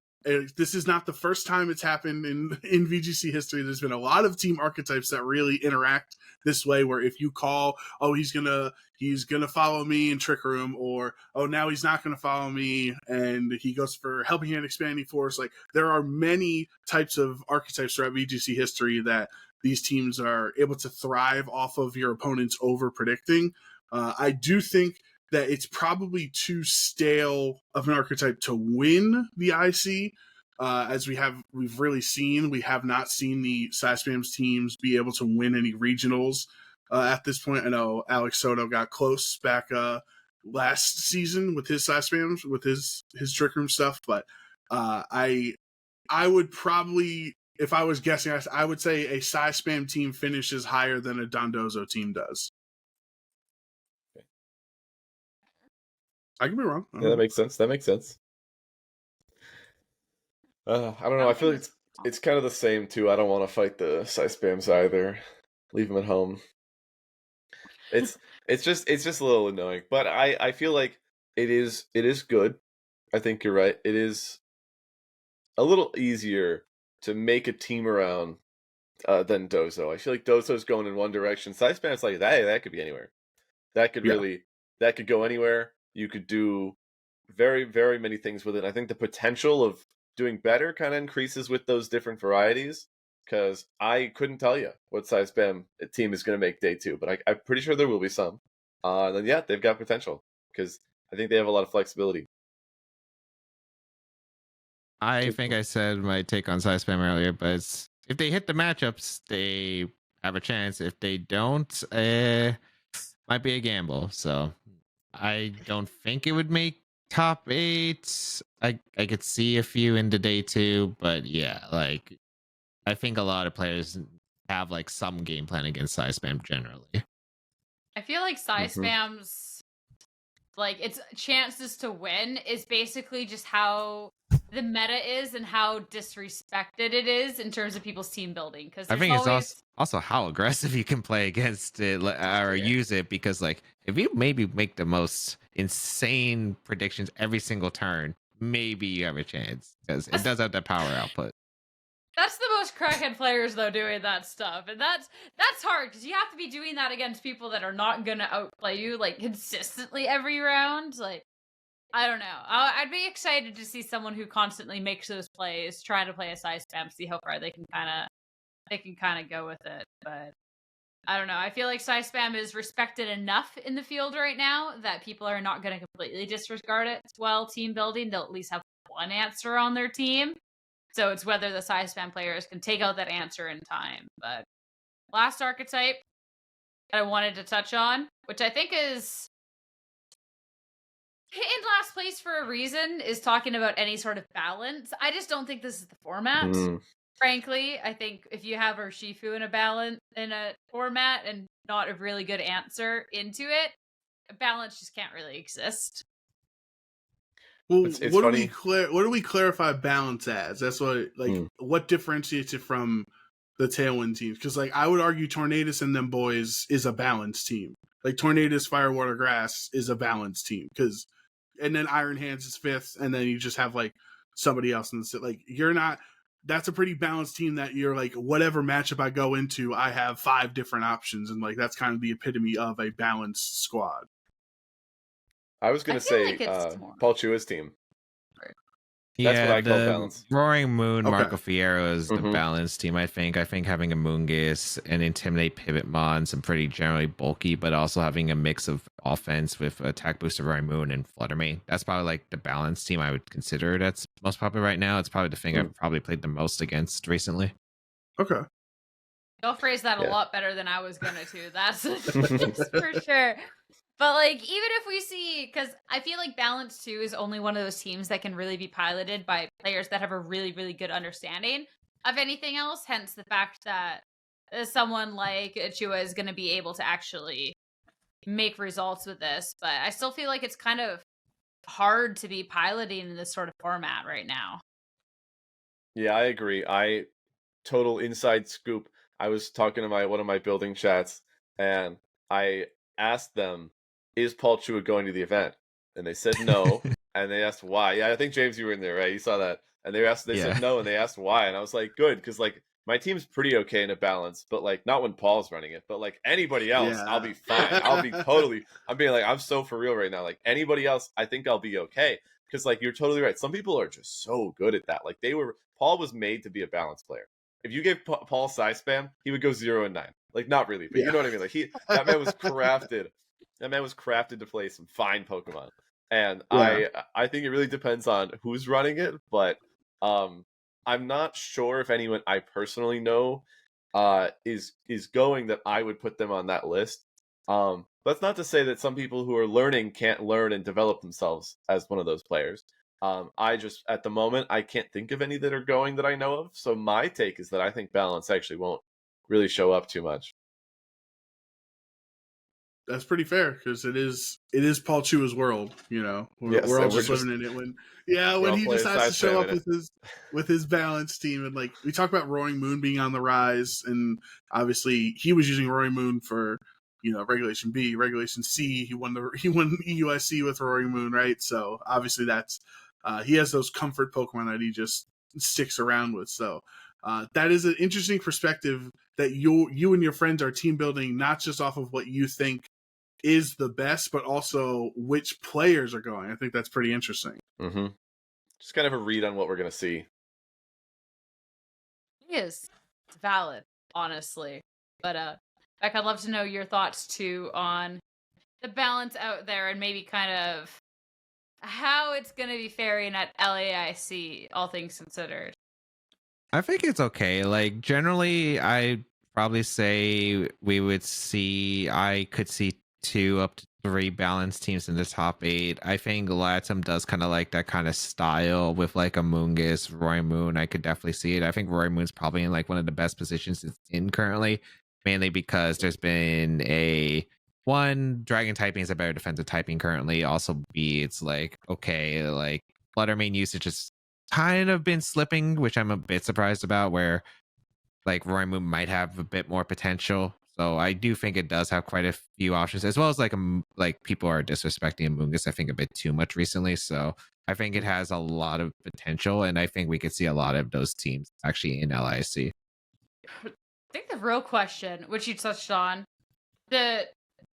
This is not the first time it's happened in VGC history. There's been a lot of team archetypes that really interact this way, where if you call, oh, he's gonna follow me in Trick Room, or oh, now he's not gonna follow me and he goes for Helping Hand, Expanding Force. Like there are many types of archetypes throughout VGC history that these teams are able to thrive off of your opponent's over predicting. I do think that it's probably too stale of an archetype to win the IC. As we've really seen, we have not seen the Psy Spams teams be able to win any regionals at this point. I know Alex Soto got close back last season with his Psy Spams, with his Trick Room stuff, but I would probably, if I was guessing, I would say a Psy Spam team finishes higher than a Dondozo team does. I could be wrong. Yeah, that makes sense. I don't know. I feel like it's kind of the same too. I don't want to fight the Sai spams either. Leave them at home. It's just a little annoying, but I feel like it is good. I think you're right. It is a little easier to make a team around than Dozo. I feel like Dozo's going in one direction. Sai spam's like that could be anywhere. That could that could go anywhere. You could do very, very many things with it. I think the potential of doing better kind of increases with those different varieties, because I couldn't tell you what size spam team is going to make day 2, but I'm pretty sure there will be some. Then yeah, they've got potential because I think they have a lot of flexibility. I think I said my take on size spam earlier, but if they hit the matchups, they have a chance. If they don't, might be a gamble. So I don't think it would make top 8. I could see a few into day 2, but yeah, like I think a lot of players have like some game plan against size spam generally. I feel like size spams, like its chances to win is basically just how the meta is and how disrespected it is in terms of people's team building. Because I think it's also how aggressive you can play against it or use it, because like if you maybe make the most insane predictions every single turn, maybe you have a chance, because it does have that power output. That's the most crackhead players though doing that stuff, and that's hard because you have to be doing that against people that are not gonna outplay you like consistently every round. Like, I don't know. I'd be excited to see someone who constantly makes those plays, try to play a size spam, see how far they can kind of go with it. But I don't know. I feel like size spam is respected enough in the field right now that people are not going to completely disregard it while team building. They'll at least have one answer on their team. So it's whether the size spam players can take out that answer in time. But last archetype that I wanted to touch on, which I think is in last place for a reason, is talking about any sort of balance. I just don't think this is the format. Frankly, I think if you have Urshifu in a format and not a really good answer into it, a balance just can't really exist. Well, what do we clarify balance as? That's what what differentiates it from the Tailwind teams? Because like I would argue Tornadus and them boys is a balanced team. Like Tornadus, Fire, Water, Grass is a balanced team, because and then Iron Hands is 5th, and then you just have like somebody else in the like you're not. That's a pretty balanced team that you're like, whatever matchup I go into, I have 5 different options, and like that's kind of the epitome of a balanced squad. I was going to say Paul Chua's team. That's what I call balance. Roaring Moon, Marco Fierro is the balanced team, I think. I think having a Moongus and Intimidate Pivot Mon, some pretty generally bulky, but also having a mix of offense with Attack Booster Roaring Moon and Flutter Mane. That's probably like the balanced team I would consider that's most popular right now. It's probably the thing I've probably played the most against recently. Okay. You'll phrase that a lot better than I was going to. That's for sure. But, like, even if we see, because I feel like Balance 2 is only one of those teams that can really be piloted by players that have a really, really good understanding of anything else. Hence the fact that someone like Chua is going to be able to actually make results with this. But I still feel like it's kind of hard to be piloting in this sort of format right now. Yeah, I agree. Total inside scoop. I was talking to one of my building chats, and I asked them, is Paul Chua going to the event? And they said no. And they asked why. Yeah, I think James, you were in there, right? You saw that. And they said no, and they asked why. And I was like, good, because like my team's pretty okay in a balance, but like not when Paul's running it. But like anybody else, I'll be fine. I'm being like, I'm so for real right now. Like anybody else, I think I'll be okay. Because like you're totally right. Some people are just so good at that. Like Paul was made to be a balance player. If you gave Paul size spam, he would go 0-9. Like not really, but you know what I mean. Like that man was crafted. That man was crafted to play some fine Pokemon, and I think it really depends on who's running it. But I'm not sure if anyone I personally know is going that I would put them on that list. That's not to say that some people who are learning can't learn and develop themselves as one of those players. I just at the moment I can't think of any that are going that I know of. So my take is that I think balance actually won't really show up too much. That's pretty fair because it is Paul Chua's world. You know, Yes, we're all and just living in it. When all he playing decides to side show up spamming with his balance team, and like we talk about Roaring Moon being on the rise, and obviously he was using Roaring Moon for Regulation B, Regulation C. He won EUSC with Roaring Moon, right? So obviously that's he has those comfort Pokemon that he just sticks around with. So that is an interesting perspective that you and your friends are team building, not just off of what you think is the best, but also which players are going. I think that's pretty interesting. Mm-hmm. Just kind of a read on what we're going to see. It is. It's valid, honestly. But, Beck, I'd love to know your thoughts, too, on the balance out there and maybe kind of how it's going to be faring at LAIC, all things considered. I think it's okay. Like, generally, I probably say I could see 2 up to 3 balanced teams in the top 8. I think Latam does kind of like that kind of style with like a Moongus, Roaring Moon. I could definitely see it. I think Roaring Moon's probably in like one of the best positions it's in currently, mainly because there's been Dragon typing is a better defensive typing currently. Also, B, it's like, okay, like Flutter Mane usage is kind of been slipping, which I'm a bit surprised about, where like Roaring Moon might have a bit more potential. So I do think it does have quite a few options, as well as like people are disrespecting Amoongus, I think, a bit too much recently. So I think it has a lot of potential, and I think we could see a lot of those teams actually in LIC. I think the real question, which you touched on, the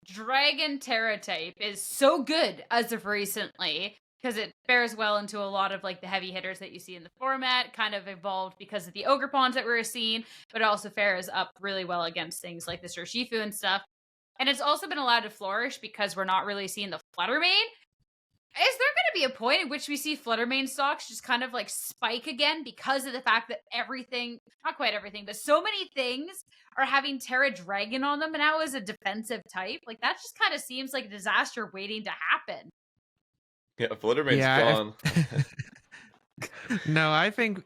Dragon Terra type is so good as of recently because it fares well into a lot of like the heavy hitters that you see in the format, kind of evolved because of the ogre pawns that we're seeing, but it also fares up really well against things like the Urshifu and stuff. And it's also been allowed to flourish because we're not really seeing the Flutter Mane. Is there going to be a point at which we see Flutter Mane stocks just kind of like spike again because of the fact that everything, not quite everything, but so many things are having Terra Dragon on them and now as a defensive type? Like that just kind of seems like a disaster waiting to happen. Yeah, Flutter Mane's gone. No, I think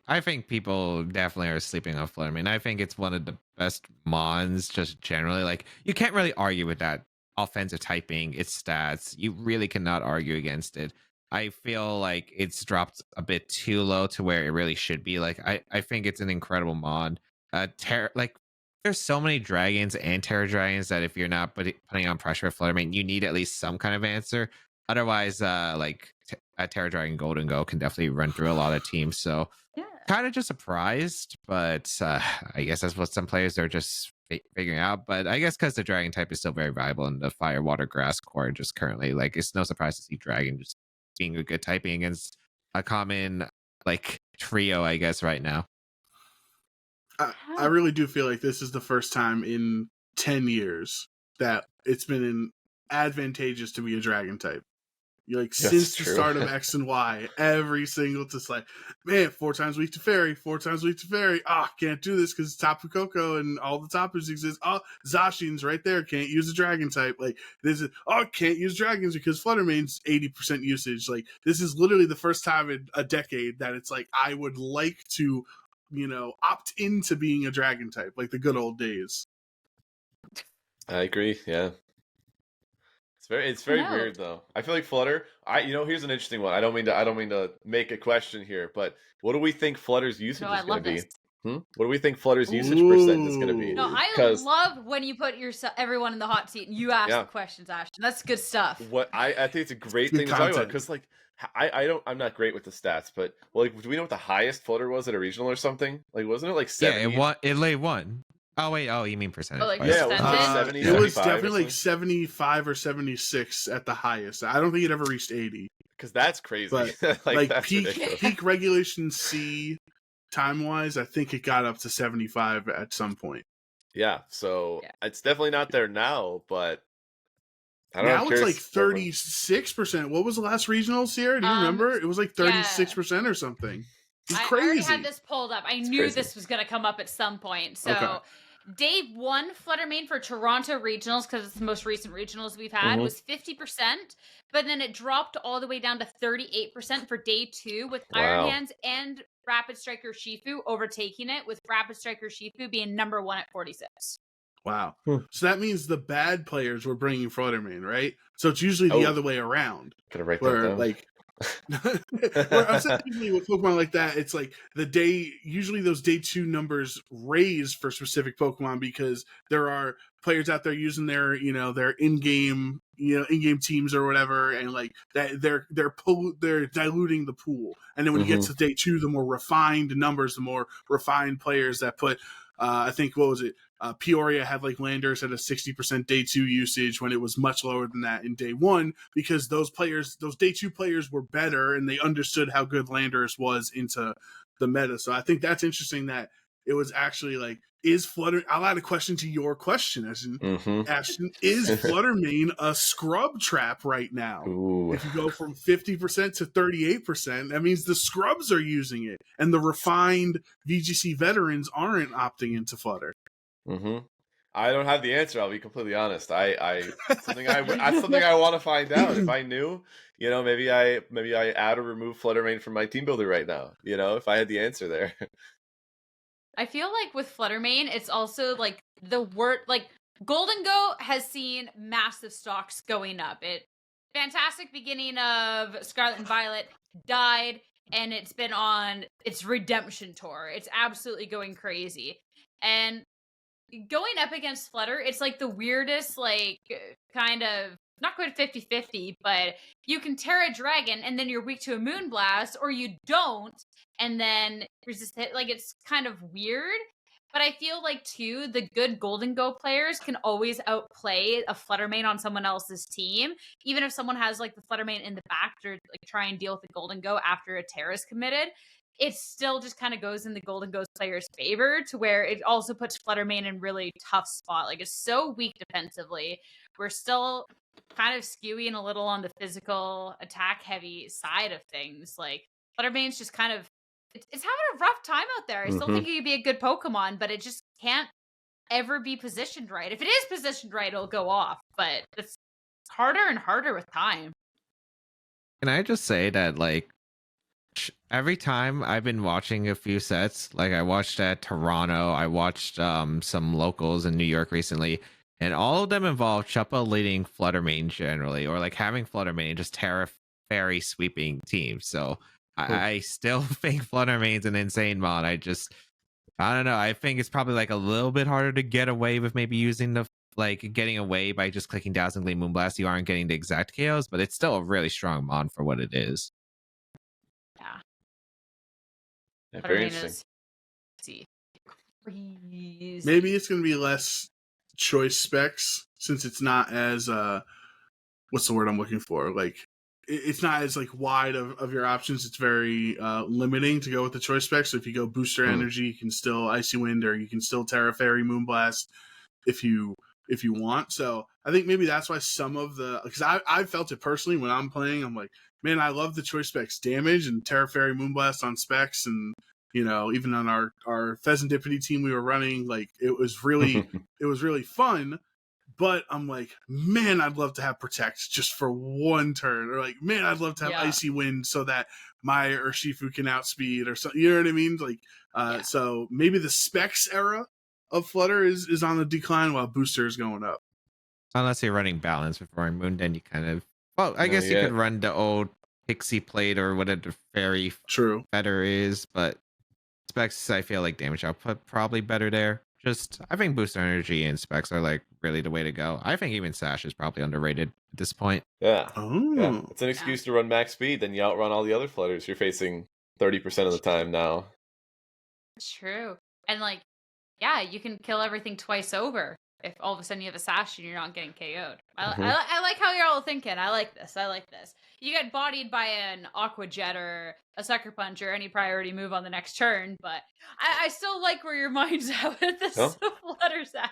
people definitely are sleeping on Flutter Mane. I think it's one of the best mons just generally. Like you can't really argue with that. Offensive typing, its stats, you really cannot argue against it. I feel like it's dropped a bit too low to where it really should be. Like I think it's an incredible mod. Like there's so many dragons and Terra Dragons that if you're not putting on pressure with Flutter Mane, you need at least some kind of answer. Otherwise, like a Terra Dragon Golden Go can definitely run through a lot of teams. So Yeah. kind of just surprised, but I guess that's what some players are just figuring out. But I guess because the Dragon type is still very viable in the Fire, Water, Grass core, just currently, like it's no surprise to see Dragon just being a good typing against a common like trio, I guess, right now. I really do feel like this is the first time in 10 years that it's been advantageous to be a Dragon type. Like since the start of X and Y, every single just like, man, 4 times weak to fairy, 4 times weak to fairy. Can't do this because Tapu Koko and all the toppers exist. Zacian's right there, can't use a dragon type. Like this is can't use dragons because Flutter Mane's 80% usage. Like this is literally the first time in a decade that it's like I would like to, opt into being a dragon type, like the good old days. I agree. Yeah. It's very weird though. I feel like Flutter. Here's an interesting one. I don't mean to make a question here, but what do we think Flutter's usage is going to be? What do we think Flutter's usage percent is going to be? No, I love when you put everyone in the hot seat and you ask the questions, Ashton. That's good stuff. What I think it's a great thing to talk about because like I'm not great with the stats, but like do we know what the highest Flutter was at a regional or something? Like wasn't it like 70? Yeah, it laid 1. Oh wait, you mean percentage? It was definitely like 75 or 76 at the highest. I don't think it ever reached 80. Because that's crazy. But that's peak regulation C time wise, I think it got up to 75 at some point. Yeah, so it's definitely not there now, but I don't know. Now it's like 36%. What was the last regional, Sierra? Do you remember? It was like 36% or something. It's crazy. I already had this pulled up. I knew this was going to come up at some point. So Day 1 Flutter Mane for Toronto regionals, because it's the most recent regionals we've had, was 50%. But then it dropped all the way down to 38% for Day 2 with Iron Hands and Rapid Striker Shifu overtaking it, with Rapid Striker Shifu being number 1 at 46. Wow. Hmm. So that means the bad players were bringing Flutter Mane, right? So it's usually the other way around. Gotta write that Where down. like where I'm saying usually with Pokemon like that, it's like usually those day 2 numbers raise for specific Pokemon because there are players out there using their, their in-game teams or whatever, and like that they're diluting the pool. And then when you get to day 2, the more refined numbers, the more refined players that put I think, what was it? Peoria had like Landers at a 60% day 2 usage when it was much lower than that in day 1, because those day 2 players were better and they understood how good Landers was into the meta. So I think that's interesting that it was actually like, is Flutter, I'll add a question to your question, Ashton, is Flutter Mane a scrub trap right now? Ooh. If you go from 50% to 38%, that means the scrubs are using it and the refined VGC veterans aren't opting into Flutter. I don't have the answer. I'll be completely honest. That's something I want to find out. If I knew, maybe I add or remove Flutter Mane from my team builder right now. If I had the answer there. I feel like with Flutter Mane, it's also like the word, like Golden Go has seen massive stocks going up. Fantastic beginning of Scarlet and Violet, died, and it's been on its redemption tour. It's absolutely going crazy. And going up against Flutter, it's like the weirdest, like, kind of, not quite 50-50, but you can Terra Dragon and then you're weak to a Moonblast, or you don't, and then resist it. Like, it's kind of weird. But I feel like, too, the good Golden Go players can always outplay a Flutter Mane on someone else's team. Even if someone has, like, the Flutter Mane in the back to, like, try and deal with the Golden Go after a Terra's committed, it still just kind of goes in the Golden Ghost player's favor, to where it also puts Flutter Mane in really tough spot. Like, it's so weak defensively. We're still kind of skewing a little on the physical attack heavy side of things. Like, Flutter Mane's just kind of, it's having a rough time out there. I still think it could be a good Pokemon, but it just can't ever be positioned right. If it is positioned right, it'll go off, but it's harder and harder with time. Can I just say that, like, every time I've been watching a few sets, like I watched at Toronto, I watched some locals in New York recently, and all of them involve Chuppa leading Flutter Mane generally, or like having Flutter Mane just Terra Fairy sweeping teams. So I still think Flutter Mane's an insane mod. I don't know. I think it's probably like a little bit harder to get away with maybe using getting away by just clicking Dazzling Gleam Moonblast. You aren't getting the exact KOs, but it's still a really strong mod for what it is. Yeah, very interesting. Maybe it's going to be less choice specs, since it's not as what's the word I'm looking for? Like, it's not as like wide of your options. It's very limiting to go with the choice specs. So if you go Booster Energy, you can still Icy Wind, or you can still Terra Fairy Moonblast if you want. So I think maybe that's why some of because I felt it personally when I'm playing. I'm like, man, I love the choice specs damage and Terra Fairy Moonblast on specs, and even on our Pheasantipity team we were running, like it was really fun. But I'm like, man, I'd love to have Protect just for one turn, or like, man, I'd love to have Icy Wind so that my Urshifu can outspeed or something. You know what I mean? Like, so maybe the specs era of Flutter is on the decline while Booster is going up. Unless you're running Balance with Roaring Moon, then you kind of, I guess you could run the old Pixie Plate or whatever the Fairy better is, but specs, I feel like damage output probably better there. I think Booster Energy and specs are like really the way to go. I think even Sash is probably underrated at this point. Yeah. Yeah. It's an excuse to run max speed, then you outrun all the other Flutters you're facing 30% of the time now. It's true. And like, you can kill everything twice over if all of a sudden you have a Sash and you're not getting KO'd. I like how you're all thinking. I like this. You get bodied by an Aqua Jet or a Sucker Punch or any priority move on the next turn, but I still like where your mind's at with this Flutter's at.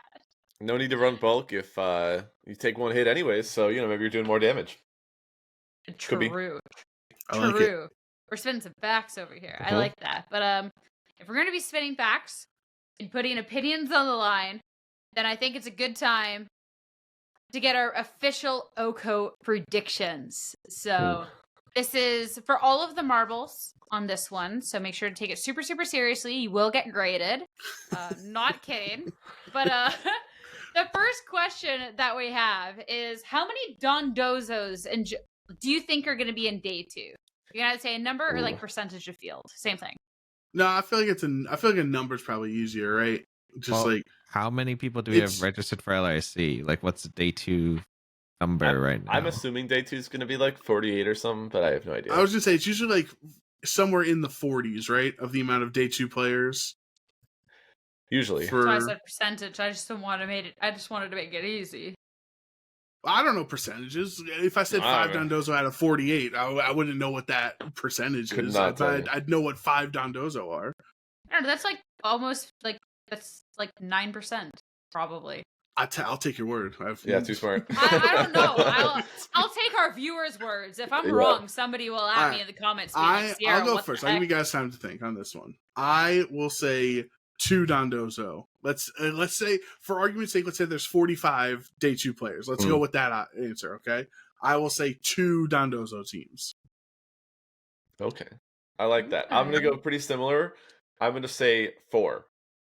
No need to run bulk if you take one hit anyways, so maybe you're doing more damage. True. Like it. We're spinning some facts over here. I like that. But if we're going to be spinning facts and putting opinions on the line, then I think it's a good time to get our official OHKO predictions. So this is for all of the marbles on this one. So make sure to take it super, super seriously. You will get graded. Not kidding. But The first question that we have is how many Dondozos do you think are going to be in day 2? You're going to say a number or like percentage of field? Same thing. No, I feel like a number's probably easier, right? Just like how many people do we have registered for LAIC? Like, what's the day 2 number right now? I'm assuming day 2 is going to be like 48 or something, but I have no idea. I was gonna say it's usually like somewhere in the 40s, right, of the amount of day 2 players. Usually, that's why I said percentage. I just wanted to make it easy. I don't know percentages. If I said 5 Dondozo out of 48, I wouldn't know what that percentage is. But I'd know what 5 Dondozo are. I don't know. That's like almost like that's like 9% probably. I'll take your word. Too smart. I don't know. I'll take our viewers' words. If I'm wrong, somebody will at me in the comments. I'll go first. I'll give you guys time to think on this one. I will say 2 Dondozo. Let's say, for argument's sake, let's say there's 45 day 2 players. Let's go with that answer, okay? I will say 2 Dondozo teams. Okay. I like that. I'm going to go pretty similar. I'm going to say 4.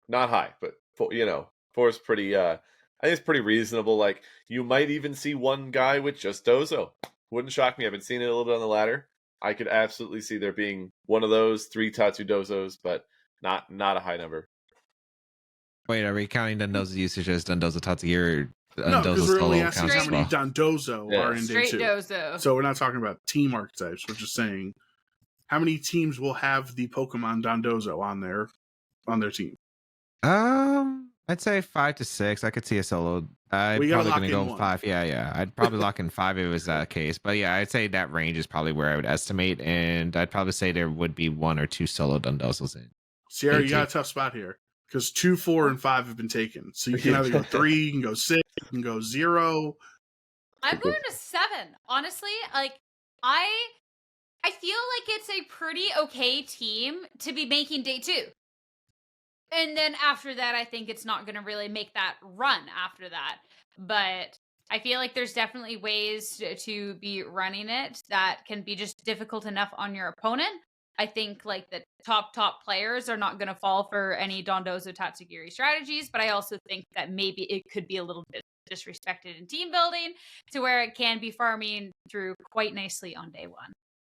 Not high, but 4, 4 is pretty, I think it's pretty reasonable. Like, you might even see one guy with just Dozo. Wouldn't shock me. I've been seeing it a little bit on the ladder. I could absolutely see there being one of those 3 Tatsu Dozos, but not a high number. Wait, are we counting Dondozo usage as Dondozo Tatsugiri or No, because we're only asking how many well? Dondozo are in day 2. Dozo. So we're not talking about team archetypes. We're just saying how many teams will have the Pokemon Dondozo on their team. I'd say 5 to 6. I could see a solo. I'm probably going to go 5. Yeah. I'd probably lock in 5 if it was that case. But yeah, I'd say that range is probably where I would estimate. And I'd probably say there would be 1 or 2 solo Dondozos in. Sierra, you got a tough spot here. Because 2, 4, and 5 have been taken. So you can either go 3, you can go 6, you can go 0. I'm going to 7. Honestly, like, I feel like it's a pretty okay team to be making day 2. And then after that, I think it's not going to really make that run after that. But I feel like there's definitely ways to be running it that can be just difficult enough on your opponent. I think like the top players are not going to fall for any Dondozo Tatsugiri strategies, but I also think that maybe it could be a little bit disrespected in team building to where it can be farming through quite nicely on day 1.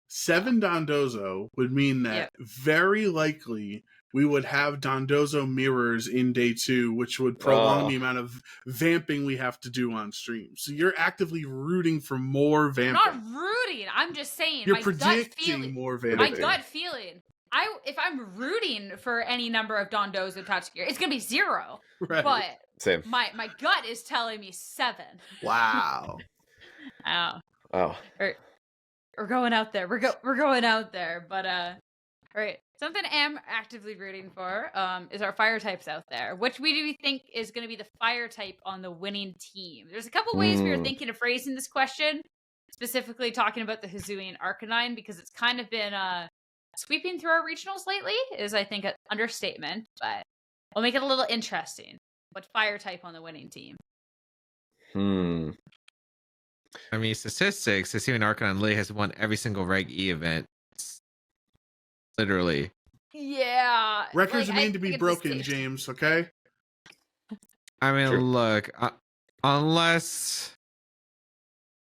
7 Dondozo would mean that very likely we would have Dondozo mirrors in day 2, which would prolong the amount of vamping we have to do on stream. So you're actively rooting for more vamping. I'm not rooting. I'm just saying. You're predicting more vamping. My gut feeling. If I'm rooting for any number of Dondozo Tatsugiri, it's going to be 0. Right. But same. My gut is telling me 7. Wow. Oh. We're going out there. We're going out there. But all right. Something I'm actively rooting for is our fire types out there. Which do we think is going to be the fire type on the winning team? There's a couple ways we were thinking of phrasing this question, specifically talking about the Hisuian Arcanine, because it's kind of been sweeping through our regionals lately, is I think an understatement, but we'll make it a little interesting. What fire type on the winning team? I mean, statistics, Hisuian Arcanine literally has won every single Reg E event. Literally. Yeah. Records are meant to be broken, James, okay? I mean, look, unless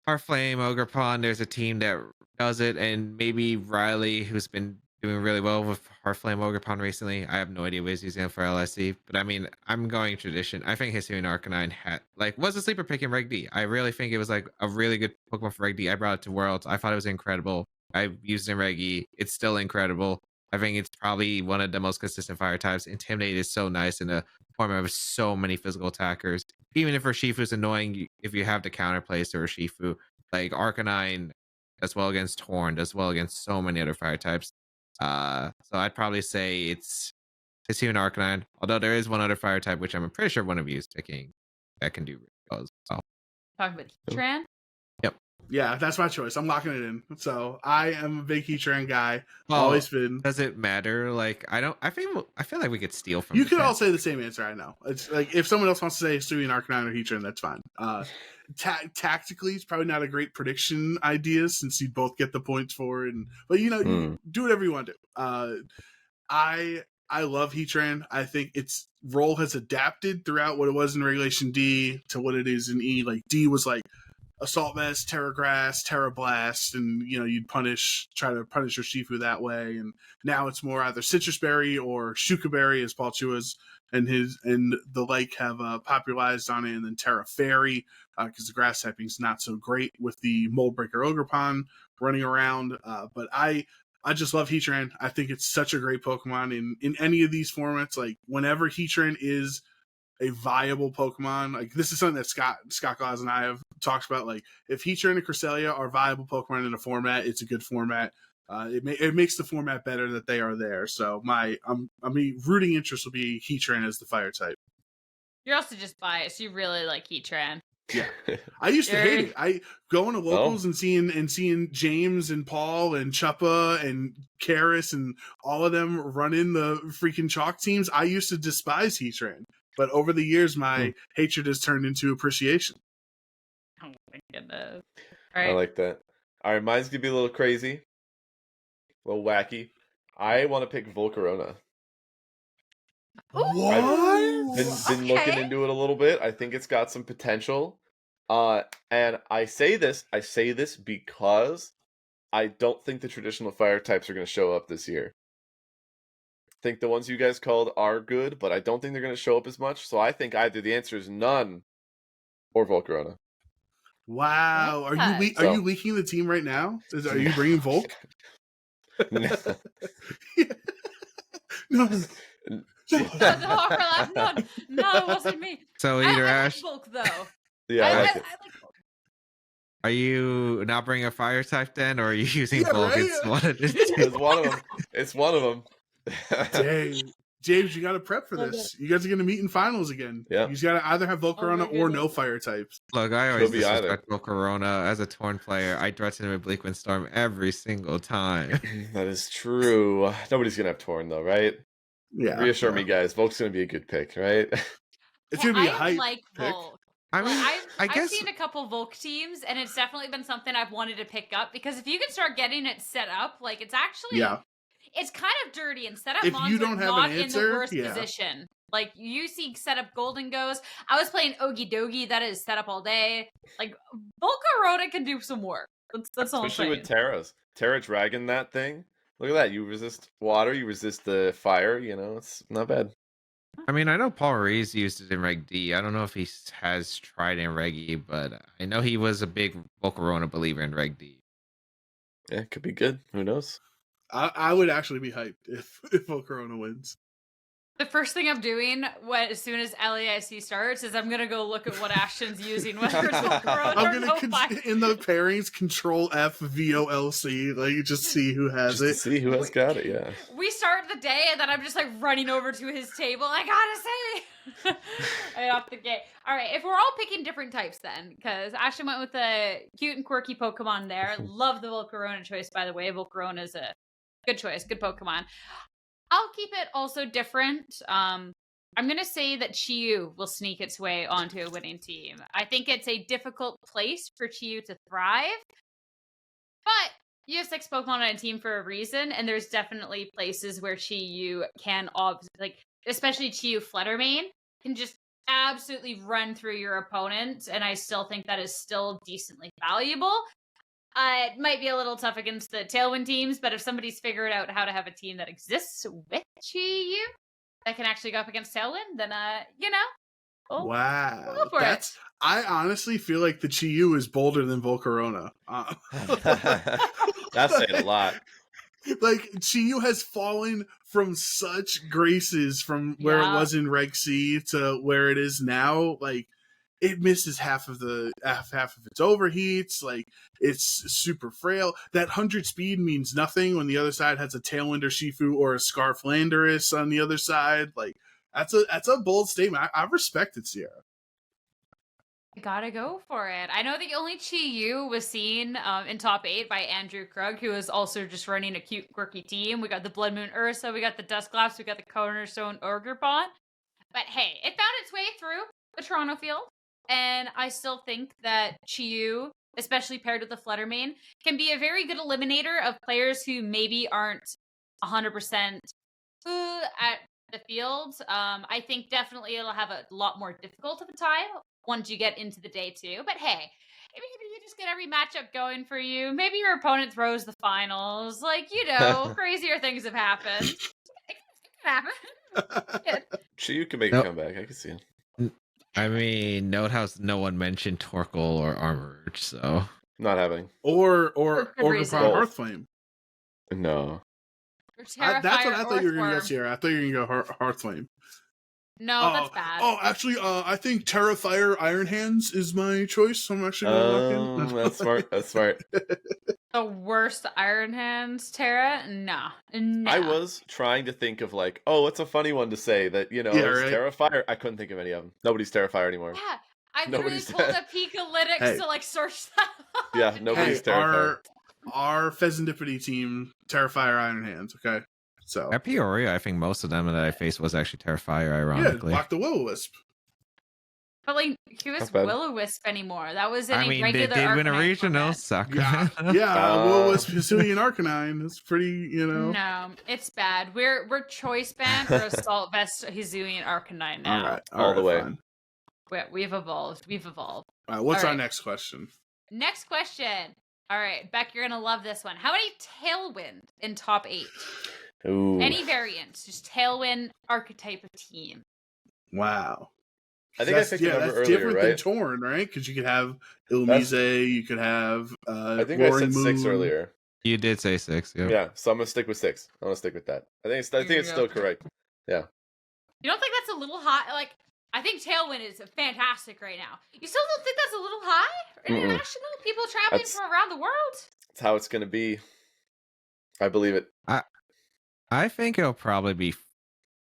Harflame, Ogre Pond, there's a team that does it, and maybe Riley, who's been doing really well with Harflame, Ogre Pond recently. I have no idea what he's using for LSC, but I mean, I'm going tradition. I think Hisuian Arcanine was a sleeper pick in Reg D. I really think it was like a really good Pokemon for Reg D. I brought it to Worlds. I thought it was incredible. I used it in Reg E. It's still incredible. I think it's probably one of the most consistent fire types. Intimidate is so nice in the format of so many physical attackers. Even if Urshifu's annoying, if you have the counterplays to Urshifu, like Arcanine does well against Torn, does well against so many other fire types. So I'd probably say it's Hisuian Arcanine. Although there is one other fire type, which I'm pretty sure one of you is picking, that can do really well as well. Talking about Heatran? Yep. Yeah, that's my choice. I'm locking it in. So I am a big Heatran guy. Always been. Does it matter? Like I feel like we could steal from. You could all say the same answer. I know. It's like if someone else wants to say Hisuian Arcanine or Heatran, that's fine. Tactically, it's probably not a great prediction idea since you both get the points for it. But you do whatever you want to do. I love Heatran. I think its role has adapted throughout what it was in Regulation D to what it is in E. Like D was like Assault Vest, Terra Grass, Terra Blast, and you'd try to punish your Shifu that way. And now it's more either Citrus Berry or Shuka Berry, as Paul Chua's and the LAIC have popularized on it, and then Terra Fairy, because the grass typing's not so great with the Mold Breaker Ogerpon running around. But I just love Heatran. I think it's such a great Pokemon in any of these formats. Like whenever Heatran is a viable Pokemon, like this is something that Scott Glass and I have talked about. Like if Heatran and Cresselia are viable Pokemon in a format, it's a good format. It makes the format better that they are there. So rooting interest will be Heatran as the fire type. You're also just biased. You really like Heatran. Yeah, I used to hate it. I going to locals and seeing James and Paul and Chuppa and Karis and all of them running the freaking chalk teams. I used to despise Heatran, but over the years, my hatred has turned into appreciation. Oh my goodness! All right. I like that. All right, mine's gonna be a little crazy, a little wacky. I want to pick Volcarona. What? Been looking into it a little bit. I think it's got some potential. And I say this because I don't think the traditional fire types are going to show up this year. I think the ones you guys called are good, but I don't think they're going to show up as much. So I think either the answer is none or Volcarona. Wow. Are you leaking the team right now? Are you bringing Volk? No. No. No, it wasn't me. So either I Ash, like Volk though. Yeah, I like I it. like Volk. are you not bringing a fire type then, or are you using Yeah, Volk? right? It's one of the It's one of them. It's one of them. Dang. James, you got to prep for this. You guys are going to meet in finals again. Yeah. You got to either have Volcarona Oh my or no goodness. fire types. Look, I always Could be either. disrespect Volcarona as a Torn player. I threaten him with Bleakwind Storm every single time. That is true. Nobody's going to have Torn, though, right? Yeah. Reassure me, guys. Volk's going to be a good pick, right? It's going to be a I hype like pick. Volk. I mean, I've guess seen a couple Volk teams, and it's definitely been something I've wanted to pick up because if you can start getting it set up, like it's actually it's kind of dirty and set up If mons you are don't have not an in answer, the worst yeah. position. Like you see set up Golden Goes. I was playing Ogie Dogie, that is set up all day. Like Volcarona can do some work. That's all I'm Especially saying. with Terras. Terra Dragon, that thing. Look at that. You resist water, you resist the fire, it's not bad. I mean, I know Paul Rees used it in Reg D. I don't know if he has tried in Reg E, but I know he was a big Volcarona believer in Reg D. Yeah, it could be good. Who knows? I would actually be hyped if Volcarona wins. The first thing I'm doing as soon as LAIC starts is I'm gonna go look at what Ashton's using, whether it's Volcarona I'm or going no fire. to, in the pairings, Control F VOLC, like just see who has Just it. to see who has got it, yeah. We start the day and then I'm just like running over to his table. I gotta say, right off the gate. All right, if we're all picking different types then, because Ashton went with the cute and quirky Pokemon there. Love the Volcarona choice, by the way. Volcarona is a good choice, good Pokemon. I'll keep it also different. I'm going to say that Chiyu will sneak its way onto a winning team. I think it's a difficult place for Chiyu to thrive, but you have 6 Pokemon on a team for a reason, and there's definitely places where Chiyu can, especially Chiyu Flutter Mane, can just absolutely run through your opponent, and I still think that is still decently valuable. It might be a little tough against the Tailwind teams, but if somebody's figured out how to have a team that exists with Chiyu that can actually go up against Tailwind, then, Wow. go for it. I honestly feel like the Chiyu is bolder than Volcarona. That's saying a lot. Like, Chiyu has fallen from such graces from where it was in Reg C to where it is now. Like, it misses half of its overheats. Like, it's super frail. That 100 speed means nothing when the other side has a Tailwind or Shifu or a Scarf Landorus on the other side. Like, that's a bold statement. I respect it, Sierra. I gotta go for it. I know the only Chiyu was seen in top 8 by Andrew Krug, who is also just running a cute, quirky team. We got the Blood Moon Ursa, we got the Dusclops, we got the Cornerstone Ogerpon. But hey, it found its way through the Toronto field. And I still think that Chiyu, especially paired with the Flutter Mane, can be a very good eliminator of players who maybe aren't 100% at the field. I think definitely it'll have a lot more difficult of a time once you get into the day 2. But hey, maybe you just get every matchup going for you. Maybe your opponent throws the finals. Like, crazier things have happened. It can happen. You can make a comeback. I can see it. I mean, note how no one mentioned Torkoal or Armor, so not happening. Or good reason. Hearthflame. No. That's what I thought you were going to go, Sierra. I thought you were going to go Hearthflame. No, that's bad. Oh, actually, I think Terrafire Iron Hands is my choice. I'm actually going to lock in. That's smart. That's smart. The worst Iron Hands, Terra? Nah. I was trying to think of like, what's a funny one to say that, is Terrafire? I couldn't think of any of them. Nobody's Terrafire anymore. Yeah. I literally pulled up Ecolytics to like search that. Yeah, nobody's Terrafire. Our Pheasantipity team, Terrafire Iron Hands, okay? So at Peoria, I think most of them that I faced was actually Terrafire, ironically. Yeah, block the Will-O-Wisp. But like, who is Will-O-Wisp anymore? That was any regular they did win a Arcanine regional, Yeah, Will-O-Wisp, Hisuian Arcanine. It's pretty, No, it's bad. We're choice banned for Assault Vest Hisuian Arcanine now. All the way. Fine. We've evolved. All right, what's our next question? Next question. All right, Beck, you're gonna love this one. How many Tailwind in top 8? Ooh. Any variants, just Tailwind archetype of team. Wow. I think I picked a number earlier, different than Torn, right? Because you could have Illumise, you could have I think Roaring I said Moon. 6 earlier. You did say 6, yeah. Yeah, so I'm gonna stick with 6. I'm gonna stick with that. I think it's still correct. Yeah. You don't think that's a little high? Like, I think Tailwind is fantastic right now. You still don't think that's a little high? International people traveling from around the world? That's how it's gonna be. I believe it. I think it'll probably be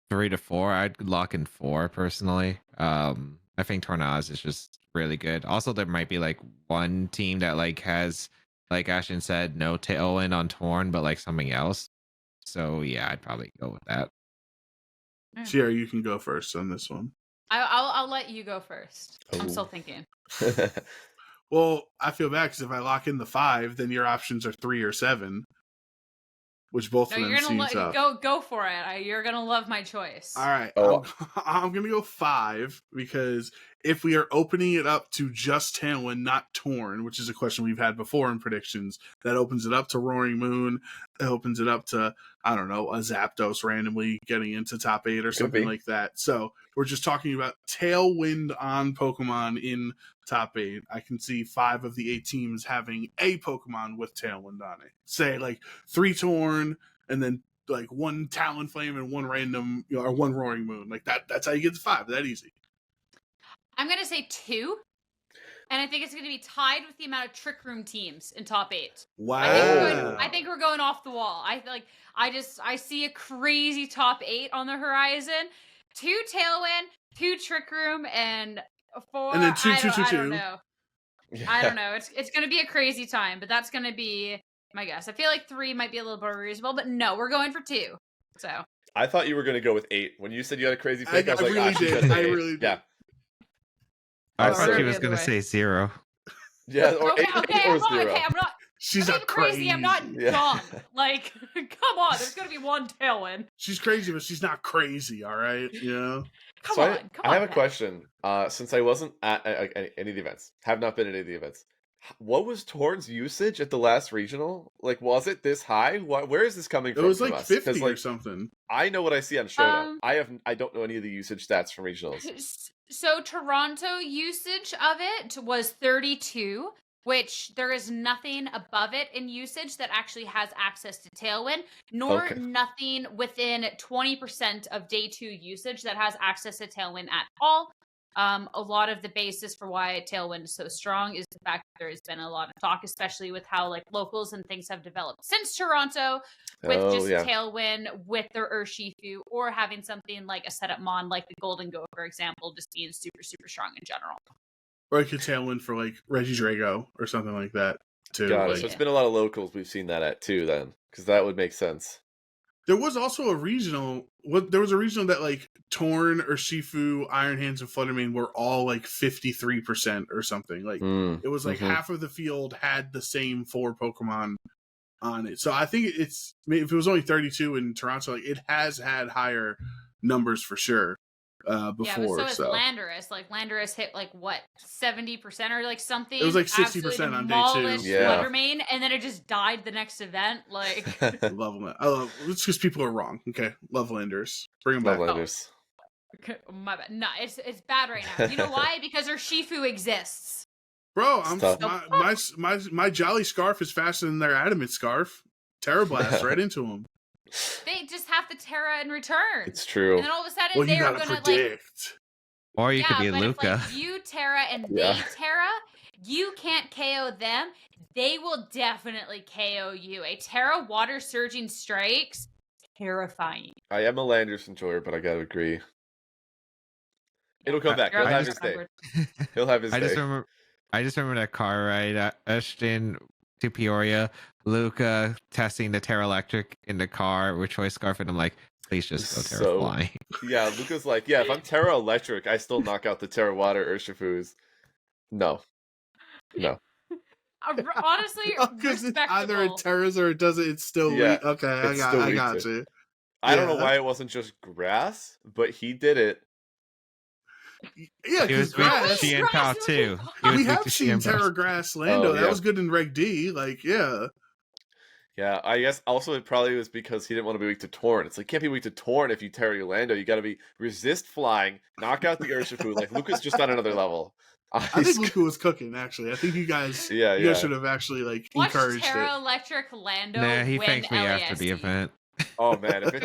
3 to 4. I'd lock in 4 personally. I think Tornaz is just really good. Also, there might be like one team that like has, like Ashton said, no Tailwind on Torn, but like something else. So yeah, I'd probably go with that. Sierra, you can go first on this one. I'll let you go first. I'm still thinking. Well, I feel bad because if I lock in the 5, then your options are 3 or 7, which both of them seem tough. Go for it. You're gonna love my choice. All right, I'm gonna go 5 because if we are opening it up to just Tailwind, not Torn, which is a question we've had before in predictions, that opens it up to Roaring Moon. It opens it up to, I don't know, a Zapdos randomly getting into top 8 or something like that. So we're just talking about Tailwind on Pokemon in top 8. I can see 5 of the 8 teams having a Pokemon with Tailwind on it. Say like 3 Torn and then like 1 Talonflame and 1 random, or 1 Roaring Moon. Like that's how you get to 5. That easy. I'm gonna say 2, and I think it's gonna be tied with the amount of Trick Room teams in top 8. Wow! I think we're going off the wall. I see a crazy top 8 on the horizon. 2 Tailwind, 2 Trick Room, and 4. And then 2. I don't know. I don't know. It's gonna be a crazy time, but that's gonna be my guess. I feel like 3 might be a little more reasonable, but no, we're going for 2. So I thought you were gonna go with 8 when you said you had a crazy pick. I was like, I really did. Yeah. I thought she was going to say 0. Yeah, or 8 or 0. Okay, I'm not. She's not crazy. I'm not dumb. Like, come on, there's gonna be 1 Tailwind. She's crazy, but she's not crazy. All right, Come on. I have a question. Since I wasn't at any of the events, have not been at any of the events. What was Torn's usage at the last regional? Like, was it this high? Where is this coming from? It was like 50 or something. I know what I see on Showdown. I don't know any of the usage stats from regionals. So Toronto usage of it was 32, which there is nothing above it in usage that actually has access to Tailwind, nor nothing within 20% of day 2 usage that has access to Tailwind at all. A lot of the basis for why Tailwind is so strong is the fact that there has been a lot of talk, especially with how like locals and things have developed since Toronto, with Tailwind, with their Urshifu, or having something like a setup mon like the Golden Go, for example, just being super, super strong in general. Or like a Tailwind for like Regidrago or something like that too. Got it. So it's been a lot of locals we've seen that at too, then, because that would make sense. There was also a regional. There was a regional that like Torn, Urshifu, Iron Hands, and Flutter Mane were all like 53% or something. Like it was like half of the field had the same 4 Pokemon on it. So I think it's, if it was only 32 in Toronto, like it has had higher numbers for sure before. Yeah, but so is Landorus. Like Landorus hit like what 70% or like something. It was like 60% on day 2. Yeah. Flutter Mane, and then it just died the next event. Like love them. I love. It's because people are wrong. Okay, love Landers. Bring them back. Landers. My bad. No, it's bad right now. You know why? Because Urshifu exists. Bro, my jolly scarf is faster than their adamant scarf. Terra Blast right into them. They just have to Terra in return. It's true. And then all of a sudden they are gonna predict. Or you could be Luca. If like you Terra and they Terra, you can't KO them. They will definitely KO you. A Terra water surging strikes, terrifying. I am a Landers enjoyer, but I gotta agree. It'll come back. He'll have his day. He'll have his day. I just remember that car ride. Ashton to Peoria, Luca testing the Terra Electric in the car with Choice Scarf, and I'm like, please just go Terra Flying. Yeah, Luca's like, yeah, if I'm Terra Electric, I still knock out the Terra Water Urshifus. No. Honestly, because it's either it Terras or it doesn't. It's still weak. Okay, I got you. I don't know why it wasn't just grass, but he did it. Yeah, because grass. Too. We have seen Terra Grass Lando. That was good in Reg D. Like, yeah. Yeah, I guess also it probably was because he didn't want to be weak to Torn. It's like, can't be weak to Torn if you Terra your Lando. You got to be resist flying, knock out the Urshifu. Like, Luca's just on another level. I think Luca was cooking, actually. I think you guys, you guys should have actually like encouraged Terra Electric Lando. Nah, he thanked me after the event. Oh man, if it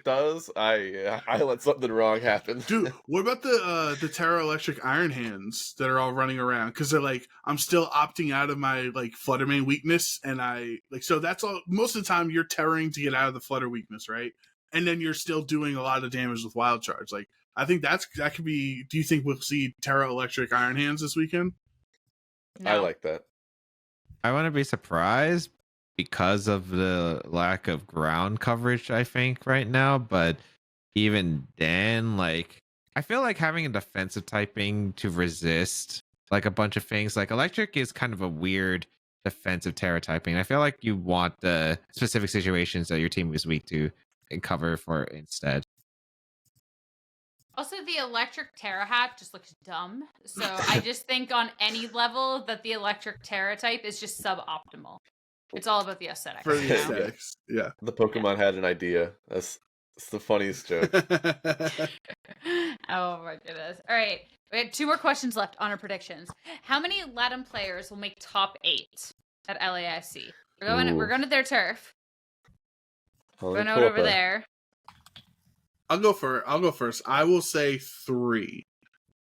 does, I let something wrong happen. Dude, what about the Terra Electric Iron Hands that are all running around? Because they're like, I'm still opting out of my like Flutter Mane weakness, and I like, so that's all. Most of the time, you're terroring to get out of the Flutter weakness, right? And then you're still doing a lot of damage with Wild Charge. Like, I think that could be. Do you think we'll see Terra Electric Iron Hands this weekend? No. I like that. I want to be surprised because of the lack of ground coverage, I think, right now. But even then, like, I feel like having a defensive typing to resist like a bunch of things, like Electric is kind of a weird defensive Terra typing. I feel like you want the specific situations that your team is weak to and cover for instead. Also, the Electric Terra hack just looks dumb. So I just think on any level that the Electric Terra type is just suboptimal. It's all about the aesthetics. For the aesthetics, yeah. The Pokemon had an idea. That's the funniest joke. Oh my goodness. All right. We have 2 more questions left on our predictions. How many Latin players will make top 8 at LAIC? We're going to their turf. We're going out over there. I'll go first. I will say 3.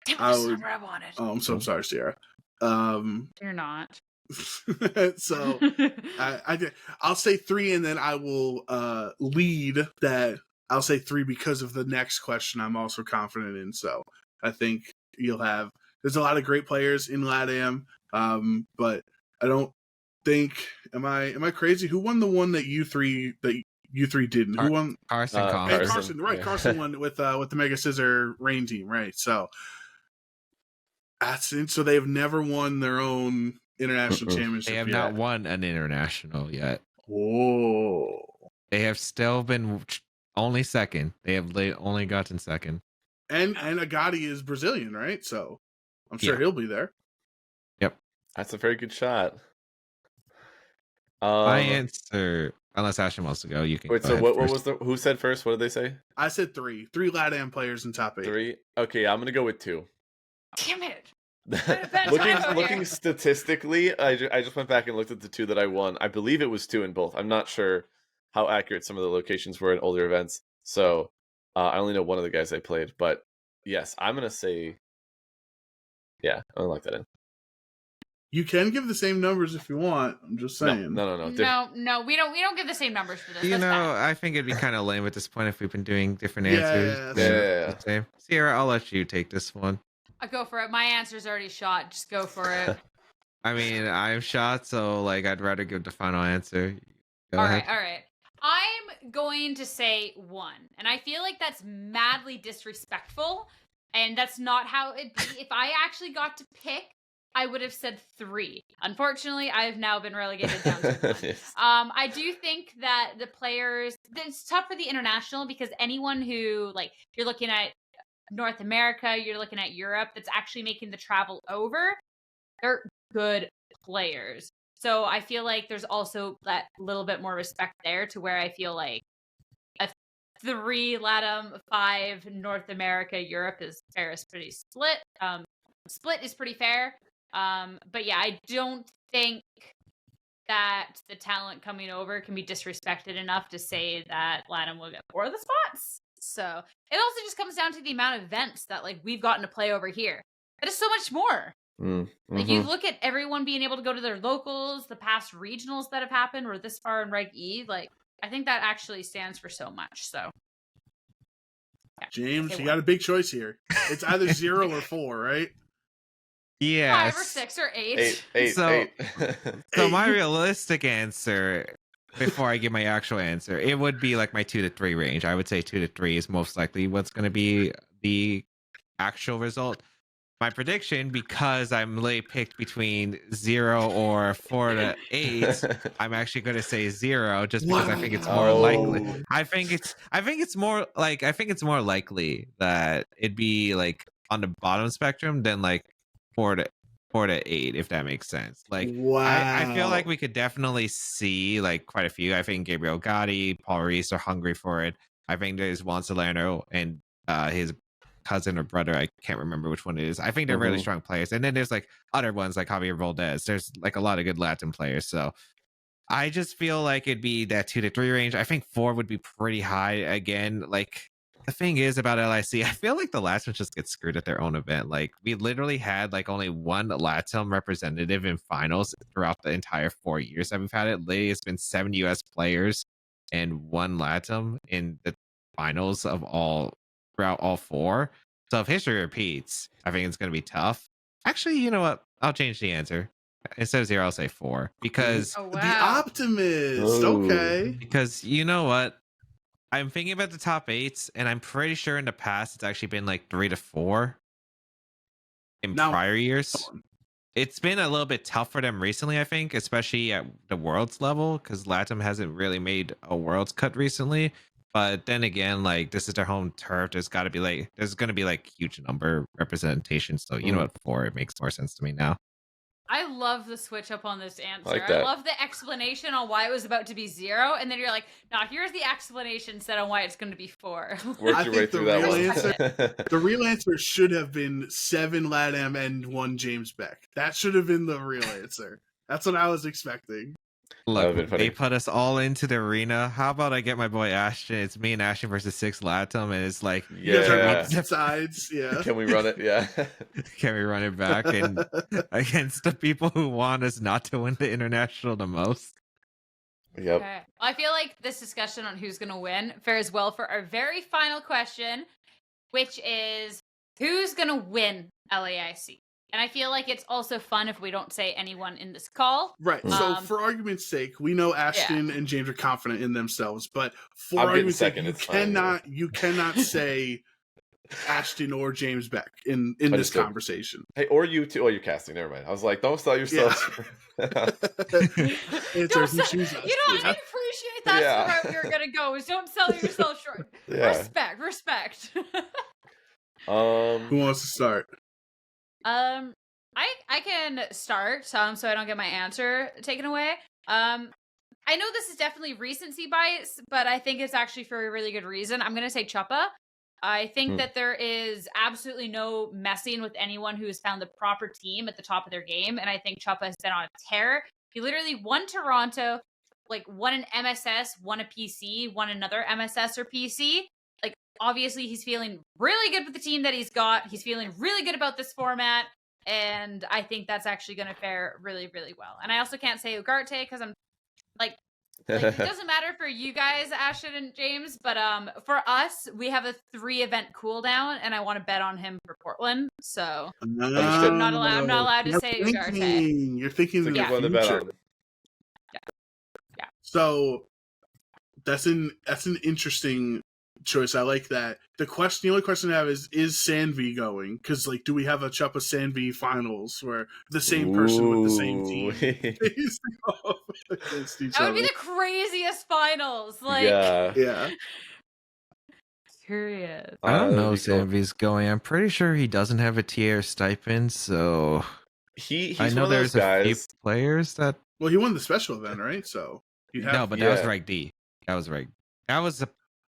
Damn, that's not what I wanted. Oh, I'm so sorry, Sierra. You're not. So I'll say 3, and then I will lead that. I'll say 3 because of the next question I'm also confident in. So I think there's a lot of great players in LATAM, but I don't think, am I crazy? Who won the one that you three didn't? Who won? Carson, right? Yeah. Carson won with the Mega Scissor Rain team, right? So that's it. So they've never won their own international championship. They have not won an international yet. Whoa! They have still been only second. They have only gotten second. And Agati is Brazilian, right? So I'm sure he'll be there. Yep, that's a very good shot. My answer, unless Ashton wants to go, you can. Wait, so what was who said first? What did they say? I said 3 LATAM players in top 8. 3. Okay, I'm gonna go with 2. Damn it! looking statistically, I just went back and looked at the 2 that I won. I believe it was 2 in both. I'm not sure how accurate some of the locations were in older events, so I only know one of the guys I played. But yes, I'm gonna say, I'm gonna lock that in. You can give the same numbers if you want. I'm just saying. No. No, we don't give the same numbers for this. I think it'd be kind of lame at this point if we've been doing different answers. Yeah. Sierra, I'll let you take this one. I'll go for it. My answer's already shot. Just go for it. I mean, I'm shot, so like I'd rather give the final answer. Go ahead. All right. I'm going to say 1, and I feel like that's madly disrespectful, and that's not how it'd be. If I actually got to pick I would have said 3. Unfortunately, I have now been relegated down to 1. Yes. I do think that the players, it's tough for the international because anyone who, like, you're looking at North America, you're looking at Europe, that's actually making the travel over, they're good players. So I feel like there's also that little bit more respect there to where I feel like a 3 LATAM, 5 North America, Europe is fair, is pretty split. Split is pretty fair. But yeah, I don't think that the talent coming over can be disrespected enough to say that LATAM will get 4 of the spots. So it also just comes down to the amount of events that like we've gotten to play over here. It is so much more. Like you look at everyone being able to go to their locals, the past regionals that have happened, or this far in Reg E. Like I think that actually stands for so much. So yeah, James, you got a big choice here. It's either 0 or 4, right? Yeah. 5 or 6 or 8. 8. So my realistic answer, before I give my actual answer, it would be like my 2 to 3 range. I would say 2 to 3 is most likely what's going to be the actual result. My prediction, because I'm literally picked between 0 or 4 to 8, I'm actually going to say 0 just because I think it's more likely. I think it's more likely that it'd be like on the bottom spectrum than like 4 to 8, if that makes sense. Like, I feel like we could definitely see like quite a few. I think Gabriel Gotti, Paul Reese are hungry for it. I think there's Juan Salerno and his cousin or brother, I can't remember which one it is. I think they're really strong players. And then there's like other ones like Javier Valdez. There's like a lot of good Latin players. So I just feel like it'd be that 2 to 3 range. I think 4 would be pretty high again. Like the thing is about LIC, I feel like the last one just gets screwed at their own event. Like we literally had like only one LATAM representative in finals throughout the entire 4 years that we've had it. Lately, it's been 7 US players and 1 LATAM in the finals of throughout all 4. So if history repeats, I think it's going to be tough. Actually, you know what? I'll change the answer. Instead of 0, I'll say 4 because Oh, wow. The optimist. Okay. Because you know what? I'm thinking about the top 8s, and I'm pretty sure in the past it's actually been like 3 to 4 in prior years. It's been a little bit tough for them recently, I think, especially at the Worlds level, because LATAM hasn't really made a Worlds cut recently. But then again, like this is their home turf. There's going to be like huge number representation. So you know what, 4, it makes more sense to me now. I love the switch up on this answer. Like I that. love the explanation on why it was about to be 0, and then you're like, "Nah, here's the explanation set on why it's going to be 4." Worked your way through that one. The real answer should have been 7 LATAM and 1 James Baek. That should have been the real answer. That's what I was expecting. Look, they put us all into the arena. How about I get my boy Ashton? It's me and Ashton versus 6 LATAM, and it's like, sides. Yeah. Can we run it? Yeah. Can we run it back and against the people who want us not to win the international the most? Yep. Okay. Well, I feel like this discussion on who's going to win fares well for our very final question, which is who's going to win LAIC? And I feel like it's also fun if we don't say anyone in this call. Right. So for argument's sake, we know Ashton and James are confident in themselves, but for argument's sake, you cannot say Ashton or James Baek in this conversation. Hey, or you too. Oh, you're casting. Never mind. I was like, don't sell yourself. You know, I appreciate that's the route you're gonna go. Is don't sell yourself short. Yeah. Respect. Who wants to start? I can start, so I don't get my answer taken away. I know this is definitely recency bias, but I think it's actually for a really good reason. I'm gonna say Chuppa. I think that there is absolutely no messing with anyone who has found the proper team at the top of their game, and I think Chuppa has been on a tear. He literally won Toronto, like won an MSS, won a PC, won another MSS or PC. Like, obviously, he's feeling really good with the team that he's got. He's feeling really good about this format, and I think that's actually going to fare really, really well. And I also can't say Ugarte because I'm like it doesn't matter for you guys, Ashton and James, but for us, we have a 3-event cooldown, and I want to bet on him for Portland. So I'm not allowed to say Ugarte. You're thinking of the future. Yeah. So that's an interesting choice. I like that. The only question I have is Sanvi going? Because like, do we have a Chuppa Sanvi finals where the same person with the same team face off against each That would other? be the craziest finals. Like, Yeah. curious. I don't know that'd be cool. Sanvi's going. I'm pretty sure he doesn't have a tier stipend, so He's I know one of those there's a few guys. players that. Well, he won the special event, right? So he'd have No, but that was Yeah. rank D. That was rank. That was a.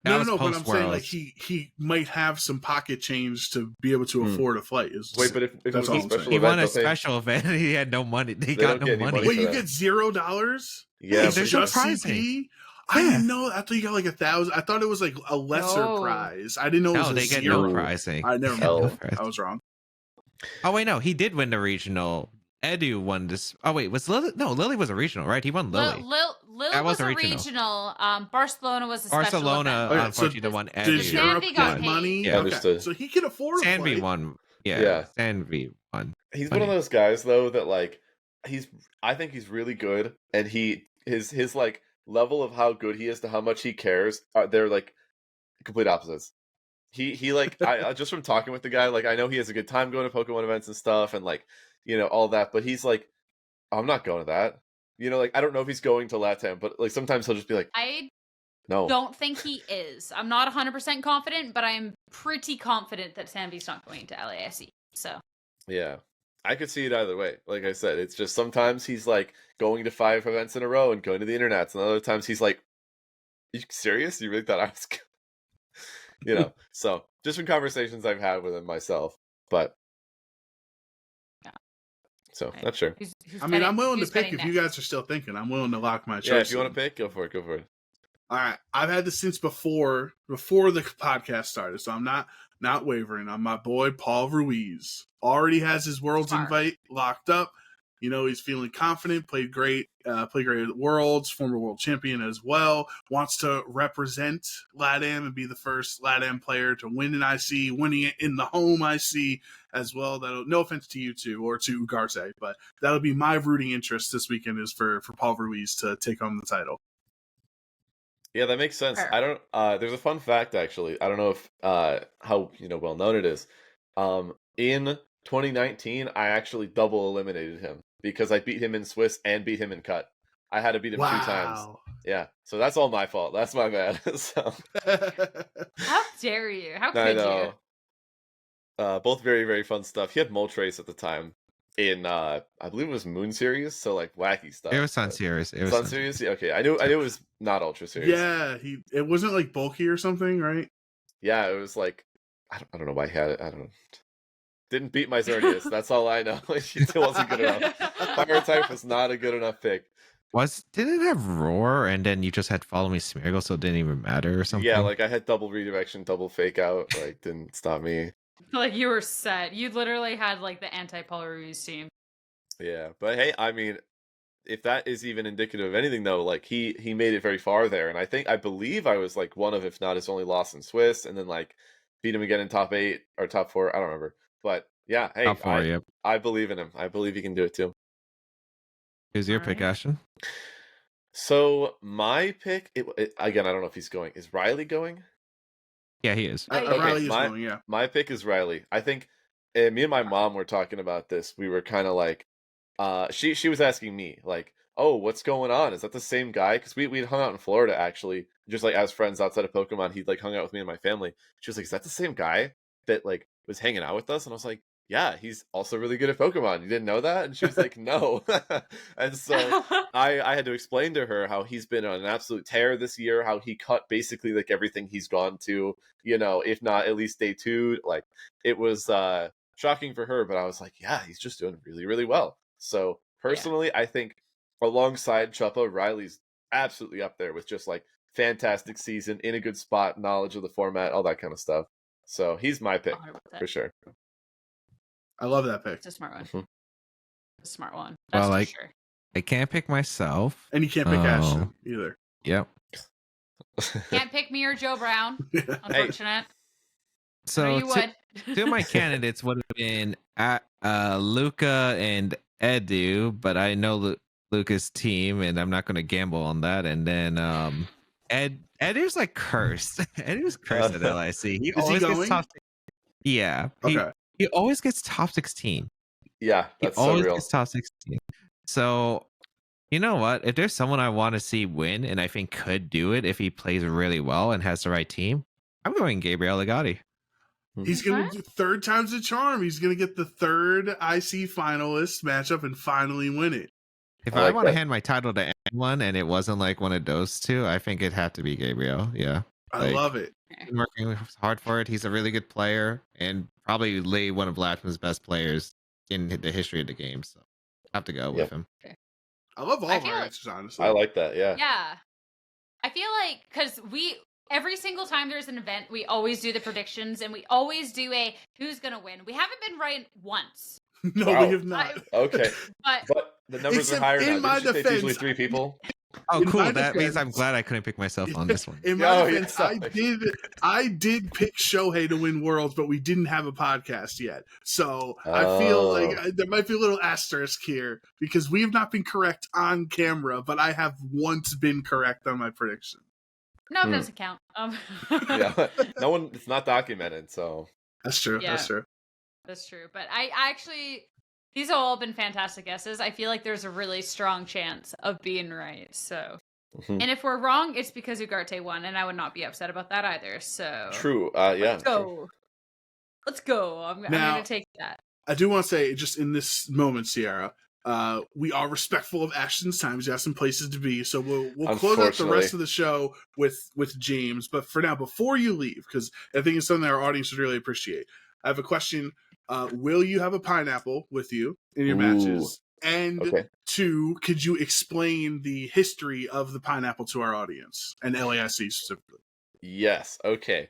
no, was but I'm saying post-Worlds. like he might have some pocket change to be able to afford a flight. Wait, but if it That's was all a I'm saying. special He event, won a don't they- special event. And he had no money. He They got don't no get any money. money Wait, for you that. get $0? Yeah, There's for no sure. Just pricing. CP? I Yeah. didn't know. I thought you got like 1,000. I thought it was like a lesser No. prize. I didn't know it was No, a they get zero. no pricing. I never Hell. mind. I was wrong. Oh wait, no, he did win the regional. Edu won this. Oh wait, was Lily? No, Lily was a regional, right? He won Lily. Lil That was was a regional. regional. Barcelona was a special Barcelona, event. Okay, so unfortunately, the one Did Edu. Sanvi Europe got get paid. money? Yeah, Okay, understood. so he can afford a Sanvi flight. won. Yeah. Yeah, Sanvi won. He's one of those guys though that like I think he's really good, and his like level of how good he is to how much he cares they're like complete opposites. He like I just from talking with the guy, like I know he has a good time going to Pokemon events and stuff and like all that, but he's like, I'm not going to that. Like I don't know if he's going to LATAM, but like sometimes he'll just be like, I no. don't think he is. I'm not 100% confident, but I'm pretty confident that Sanvi's not going to LAIC. So Yeah. I could see it either way. Like I said, it's just sometimes he's like going to 5 events in a row and going to the internets, and other times he's like, you serious? You really thought I was so just from conversations I've had with him myself. But Yeah. So Right. not sure. who's I mean, I'm willing to who's pick betting if you next? guys are still thinking. I'm willing to lock my choice. Yeah, if you want in. to pick, go for it. Go for it. All right, I've had this since before the podcast started, so I'm not wavering. I'm my boy Paul Ruiz. Already has his Worlds Smart. invite locked up. He's feeling confident. Played great at Worlds. Former world champion as well. Wants to represent LATAM and be the first LATAM player to win an IC. Winning it in the home IC as well. That'll no offense to you two or to Ugarte, but that'll be my rooting interest this weekend is for Paul Ruiz to take home the title. Yeah, that makes sense. Fair. I don't. There's a fun fact actually. I don't know if how well known it is. In 2019, I actually double eliminated him because I beat him in Swiss and beat him in cut. I had to beat him 2 times. Yeah, so that's all my fault. That's my bad. So How dare you? How I could know. you? Both very very fun stuff. He had Moltres at the time in I believe it was Moon Series, so like wacky stuff. It was Sun but- Series. It was Sun Series. Yeah, okay, I knew it was not Ultra Series. Yeah, it wasn't like bulky or something, right? Yeah, it was like I don't know why he had it. I don't know. Didn't beat my Xerneas. That's all I know. It still wasn't good enough. Fire type was not a good enough pick. Didn't it have Roar and then you just had Follow Me Smeargle, so it didn't even matter or something? Yeah, like I had double redirection, double fake out. Like didn't stop me. Like you were set. You literally had like the anti-Paul Ruiz team. Yeah, but hey, I mean, if that is even indicative of anything, though, like he made it very far there, and I believe I was like one of, if not his only loss in Swiss, and then like beat him again in top 8 or top 4. I don't remember, but yeah, hey, Top 4, yep. I believe in him. I believe he can do it too. Who's your pick, Alright. Ashton? So my pick, again, I don't know if he's going. Is Riley going? Yeah, he is. Okay, Riley is my- going, yeah. My pick is Riley. I think me and my mom were talking about this. We were kind of like, she was asking me like, oh, what's going on? Is that the same guy? Because we'd hung out in Florida actually, just like as friends outside of Pokemon. He'd like hung out with me and my family. She was like, is that the same guy that like was hanging out with us? And I was like, yeah, he's also really good at Pokemon. You didn't know that? And she was like, no. And so I had to explain to her how he's been on an absolute tear this year, how he cut basically like everything he's gone to, if not at least day 2. Like it was shocking for her, but I was like, yeah, he's just doing really, really well. So personally, I think alongside Chuppa, Riley's absolutely up there with just like fantastic season, in a good spot, knowledge of the format, all that kind of stuff. So he's my pick 100%. for sure. I love that pick. It's a smart one. Mhm. A smart one. Well, That's for like- sure. I can't pick myself. And you can't pick Oh. Ashton either. Yep. Can't pick me or Joe Brown. Unfortunate. So No, you would. two of my candidates would have been Luca and Edu, but I know Luca's team, and I'm not going to gamble on that. And then Ed is like cursed. Ed is cursed at LIC. He Is he always gets going? top. Yeah. Okay. He always gets top 16. Yeah, He that's so always real. gets top 16. So, you know what? If there's someone I want to see win and I think could do it if he plays really well and has the right team, I'm going Gabriel Legati. He's going to do third time's the charm. He's going to get the third IC finalist matchup and finally win it. If I I like want to that. hand my title to anyone and it wasn't like one of those two, I think it'd have to be Gabriel. Yeah. I love it. Been working hard for it. He's a really good player and probably one of Latvin's best players in the history of the game. So I have to go with him. I love all I of feel our like- answers, honestly. I like that. Yeah. Yeah. I feel like because every single time there's an event, we always do the predictions and we always do a who's gonna win. We haven't been right once, No, Wow. we have not. Okay, but but the numbers Except are higher in now. my Didn't you say it's usually defense- 3 people? Oh, In my cool. That means defense- I'm glad I couldn't pick myself on this one. In my Oh, defense, yeah. I did pick Shohei to win Worlds, but we didn't have a podcast yet. So I feel like there might be a little asterisk here because we have not been correct on camera, but I have once been correct on my prediction. no, it doesn't count. Yeah, no one. It's not documented, so That's true. Yeah. That's true. That's true. But I actually, these have all been fantastic guesses. I feel like there's a really strong chance of being right. So, Mhm. and if we're wrong, it's because Ugarte won, and I would not be upset about that either. So, true. Yeah. Let's true. go. Let's go. I'm Now- going to take that. I do want to say, just in this moment, Sierra, we are respectful of Ashton's time. He's got some places to be, so we'll close out the rest of the show with James. But for now, before you leave, because I think it's something that our audience would really appreciate, I have a question. Will you have a pineapple with you in your matches? And Okay. 2, could you explain the history of the pineapple to our audience and LAIC specifically? Yes. Okay.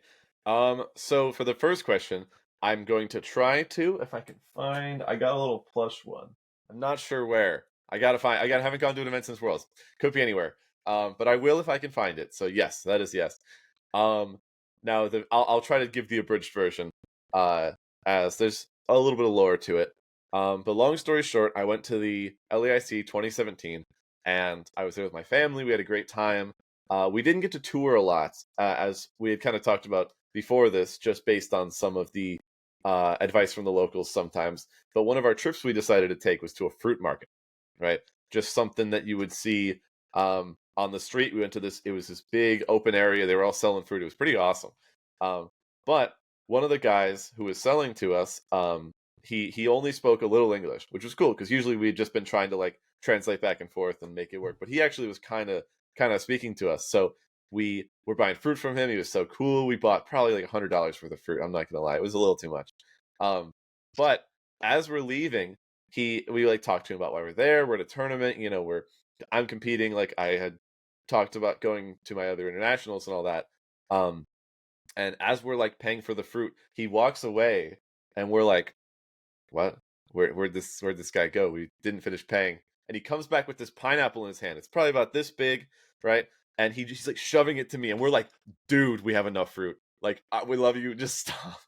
So for the first question, I'm going to try to, if I can find. I got a little plush one. I'm not sure where. I haven't gone to an event since Worlds. Could be anywhere. But I will if I can find it. So yes, that is yes. Now I'll try to give the abridged version. As there's a little bit of lore to it. But long story short, I went to the LAIC 2017, and I was there with my family. We had a great time. We didn't get to tour a lot, as we had kind of talked about before this, just based on some of the advice from the locals sometimes. But one of our trips we decided to take was to a fruit market, right? Just something that you would see on the street. We went to this, it was this big open area. They were all selling fruit. It was pretty awesome. But one of the guys who was selling to us, he only spoke a little English, which was cool because usually we'd just been trying to like translate back and forth and make it work. But he actually was kind of speaking to us. So we were buying fruit from him. He was so cool. We bought probably like $100 worth of fruit. I'm not gonna lie, it was a little too much. But as we're leaving, we like talked to him about why we're there. We're at a tournament. You know, I'm competing. Like I had talked about going to my other internationals and all that. And as we're like paying for the fruit, he walks away, and we're like, "What? Where'd this guy go? We didn't finish paying." And he comes back with this pineapple in his hand. It's probably about this big, right? And he's like shoving it to me, and we're like, "Dude, we have enough fruit. Like, we love you. Just stop,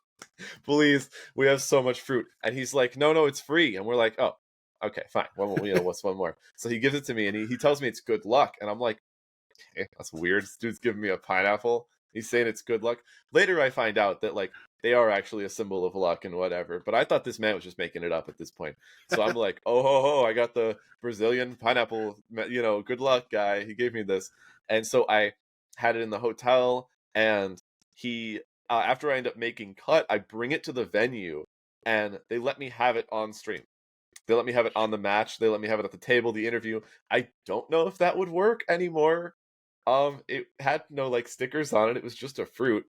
please. We have so much fruit." And he's like, "No, it's free." And we're like, "Oh, okay, fine. One more, what's one more?" So he gives it to me, and he tells me it's good luck, and I'm like, "Okay, that's weird. This dude's giving me a pineapple. He's saying it's good luck." Later, I find out that like they are actually a symbol of luck and whatever. But I thought this man was just making it up at this point. So I'm like, "Oh ho, I got the Brazilian pineapple. Good luck, guy. He gave me this." And so I had it in the hotel, and he, after I end up making cut, I bring it to the venue, and they let me have it on stream. They let me have it on the match. They let me have it at the table, the interview. I don't know if that would work anymore. It had no like stickers on it. It was just a fruit.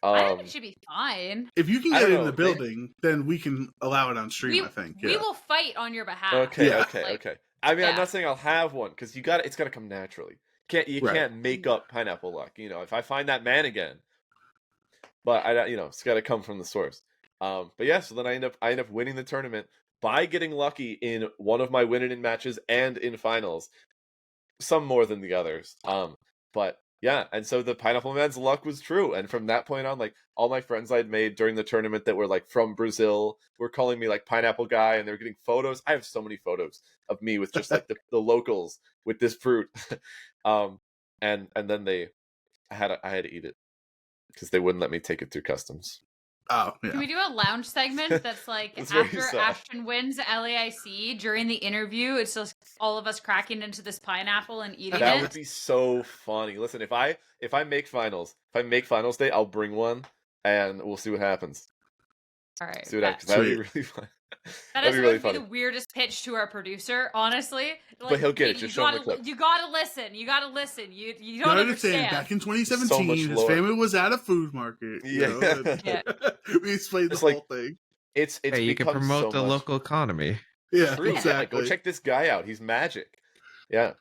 I think it should be fine. If you can I get don't it in know, the building, then we can allow it on stream, I think. We Yeah. will fight on your behalf. Okay, Yeah. okay. I mean, I'm yeah. not saying I'll have one because it's got to come naturally. You Right. can't make up pineapple luck. If I find that man again, but it's got to come from the source. But yeah, so then I end up winning the tournament by getting lucky in one of my win-in matches and in finals, some more than the others. But yeah, and so the Pineapple Man's luck was true, and from that point on, like all my friends I'd made during the tournament that were like from Brazil were calling me like Pineapple Guy, and they were getting photos. I have so many photos of me with just like the locals with this fruit, and then they I had to eat it because they wouldn't let me take it through customs. Oh, Can yeah. we do a lounge segment that's like That's very after sad. Ashton wins LAIC during the interview? It's just all of us cracking into this pineapple and eating That it. would be so funny. Listen, if I make finals day, I'll bring one and we'll see what happens. All right, See what happens. bet. That'd be Sweet. really fun. That That'd is be going really to be funny. the weirdest pitch to our producer, honestly. But he'll get it. Katie, Just show him the clip. You gotta listen. You gotta listen. You You don't gotta understand. Back in So much 2017, his lore. family was at a food market. You know, and Yeah. we explained the It's like- whole thing. It's Hey, you can become promote so the much. local economy. Yeah, True. Yeah, exactly. go check this guy out. He's magic. Yeah.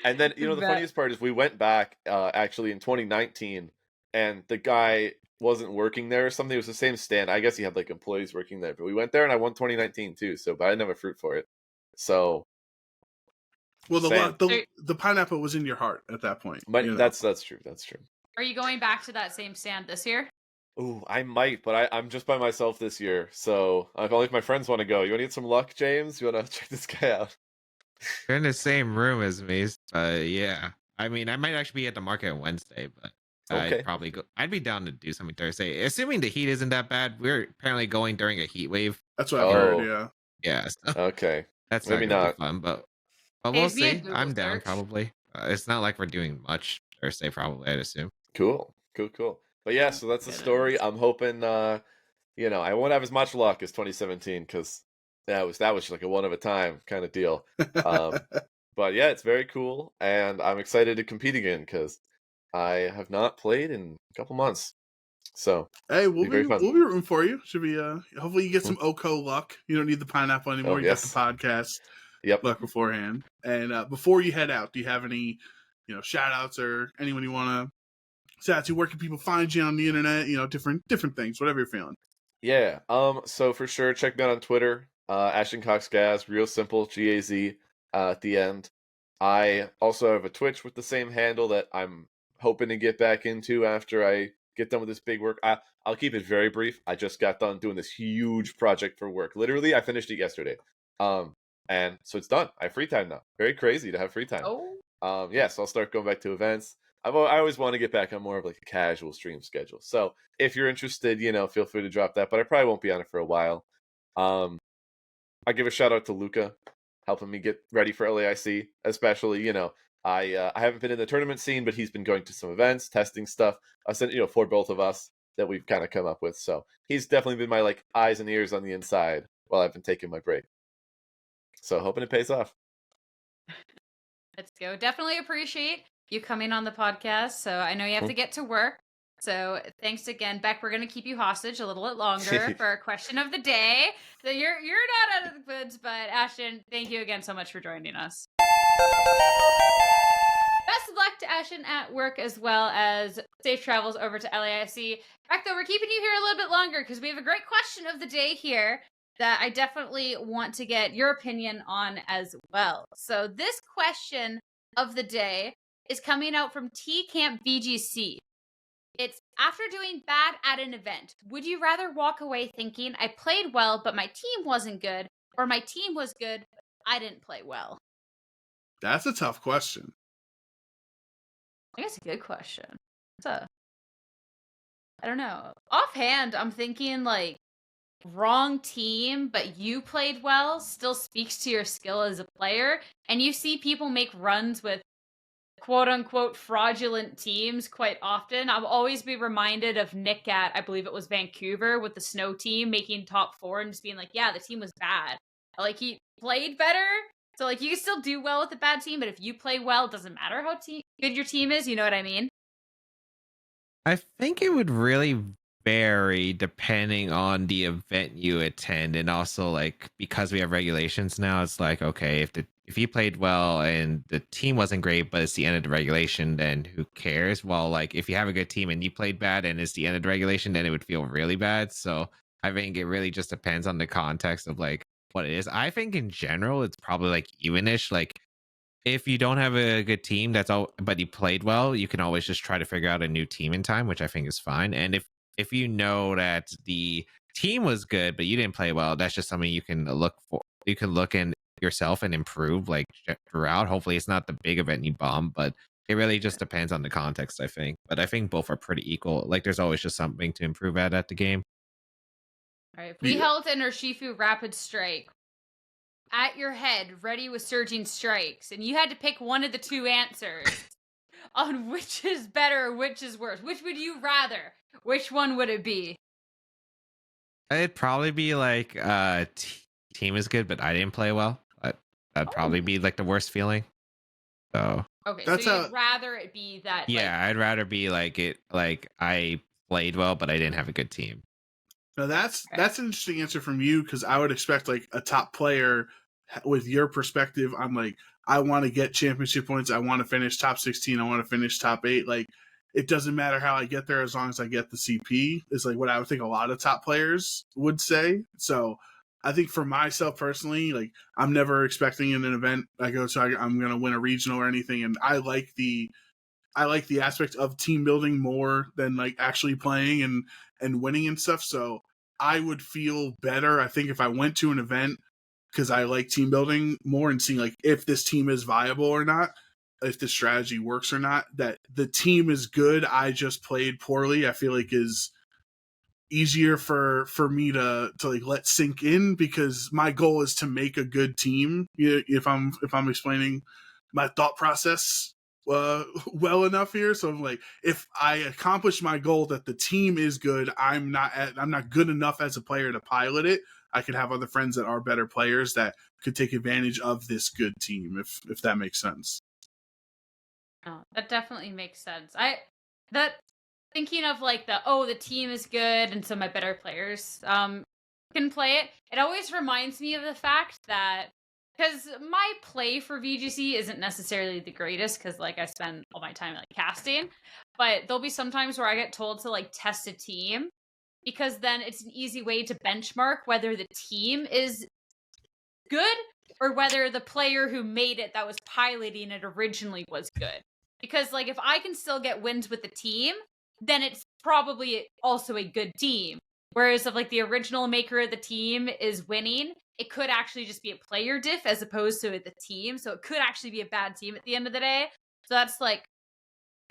And then the Bet. funniest part is we went back actually in 2019, and the guy wasn't working there or something. It was the same stand. I guess he had like employees working there, but we went there and I won 2019 too. So, but I didn't have a fruit for it. So, Well, Same. the pineapple was in your heart at that point. but you know? that's true. That's true. Are you going back to that same stand this year? Ooh, I might, but I'm just by myself this year. So if only if my friends want to go. You want to get some luck, James? You want to check this guy out? They're in the same room as me. Yeah. I mean, I might actually be at the market on Wednesday, but Okay. I'd probably go. I'd be down to do something Thursday, assuming the heat isn't that bad. We're apparently going during a heat wave. That's what I've Oh. heard. Yeah. Yeah, so Okay. that's Maybe not, gonna not. be fun, but we'll Maybe a see. Google I'm down search. probably. It's not like we're doing much Thursday, probably. I'd assume. Cool. But yeah, so that's the story. I'm hoping I won't have as much luck as 2017 because that was just like a one of a time kind of deal. But yeah, it's very cool, and I'm excited to compete again because I have not played in a couple months. So Hey, we'll Be very be fun. rooting for you. Should be hopefully you get some OHKO luck. You don't need the pineapple anymore. Oh, you yes. got the podcast Yep. luck beforehand. And before you head out, do you have any shout outs or anyone you want to shout out to? Where can people find you on the internet? Different things, whatever you're feeling. Yeah. So for sure, check me out on Twitter. Ashton Cox Gaz, real simple, GAZ at the end. I also have a Twitch with the same handle that I'm hoping to get back into after I get done with this big work. I'll keep it very brief. I just got done doing this huge project for work. Literally, I finished it yesterday. And so it's done. I have free time now. Very crazy to have free time. Oh, So I'll start going back to events. I always want to get back on more of like a casual stream schedule. So if you're interested, feel free to drop that. But I probably won't be on it for a while. I give a shout out to Luca, helping me get ready for LAIC. Especially, I haven't been in the tournament scene, but he's been going to some events, testing stuff. For both of us that we've kind of come up with. So he's definitely been my like eyes and ears on the inside while I've been taking my break. So hoping it pays off. let's go. Definitely appreciate you coming on the podcast. So I know you have to get to work. So thanks again, Beck. We're going to keep you hostage a little bit longer for our question of the day. So you're not out of the woods, but Ashton, thank you again so much for joining us. Best of luck to Ashton at work, as well as safe travels over to LAIC. Beck, though, we're keeping you here a little bit longer because we have a great question of the day here that I definitely want to get your opinion on as well. So this question of the day is coming out from T Camp VGC. It's, after doing bad at an event, would you rather walk away thinking I played well, but my team wasn't good, or my team was good, but I didn't play well? That's a tough question. I think it's a good question. I don't know. Offhand, I'm thinking like wrong team, but you played well still speaks to your skill as a player. And you see people make runs with quote unquote fraudulent teams quite often. I'll always be reminded of Nick at, I believe it was Vancouver, with the snow team making top 4 and just being like, yeah, the team was bad. Like, he played better. So, like, you can still do well with a bad team, but if you play well, it doesn't matter how good your team is. You know what I mean? I think it would really vary depending on the event you attend, and also like because we have regulations now, it's like, okay, if you played well and the team wasn't great, but it's the end of the regulation, then who cares? Well, like if you have a good team and you played bad and it's the end of the regulation, then it would feel really bad. So I think it really just depends on the context of like what it is. I think in general it's probably like evenish. Like if you don't have a good team, that's all, but you played well, you can always just try to figure out a new team in time, which I think is fine. And if you know that the team was good but you didn't play well, that's just something you can look for. You can look in yourself and improve like throughout. Hopefully it's not the big event you bomb, but it really just depends on the context, I think. But I think both are pretty equal. Like, there's always just something to improve at the game. All right, if we held an Urshifu Rapid Strike at your head, ready with surging strikes, and you had to pick one of the two answers on which is better or which is worse, which would you rather? Which one would it be? It'd probably be like team is good, but I didn't play well. That'd probably be like the worst feeling. So okay, so you'd rather it be that? Yeah, I'd rather be like I played well, but I didn't have a good team. Now that's an interesting answer from you, because I would expect like a top player with your perspective. I'm like, I want to get championship points. I want to finish top 16. I want to finish top 8. Like, it doesn't matter how I get there as long as I get the CP. Is like what I would think a lot of top players would say. So I think for myself personally, like, I'm never expecting in an event I go to I'm going to win a regional or anything, and I like the aspect of team building more than like actually playing and winning and stuff. So I would feel better, I think, if I went to an event, because I like team building more and seeing like if this team is viable or not, if the strategy works or not. That the team is good, I just played poorly, I feel like is easier for me to like let sink in, because my goal is to make a good team. If I'm explaining my thought process well enough here. So I'm like, if I accomplish my goal that the team is good, I'm not good enough as a player to pilot it. I could have other friends that are better players that could take advantage of this good team, if that makes sense. Oh, that definitely makes sense. Thinking of like the team is good and so my better players can play it. It always reminds me of the fact that, because my play for VGC isn't necessarily the greatest, because like I spend all my time like casting, but there'll be some times where I get told to like test a team, because then it's an easy way to benchmark whether the team is good or whether the player who made it that was piloting it originally was good. Because like if I can still get wins with the team, then it's probably also a good team. Whereas if like the original maker of the team is winning, it could actually just be a player diff as opposed to the team. So it could actually be a bad team at the end of the day. So that's like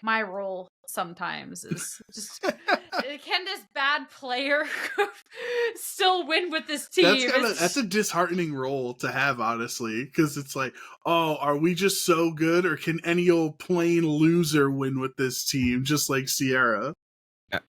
my role sometimes, is just can this bad player still win with this team? That's a disheartening role to have, honestly, because it's like, oh, are we just so good, or can any old plain loser win with this team, just like Sierra?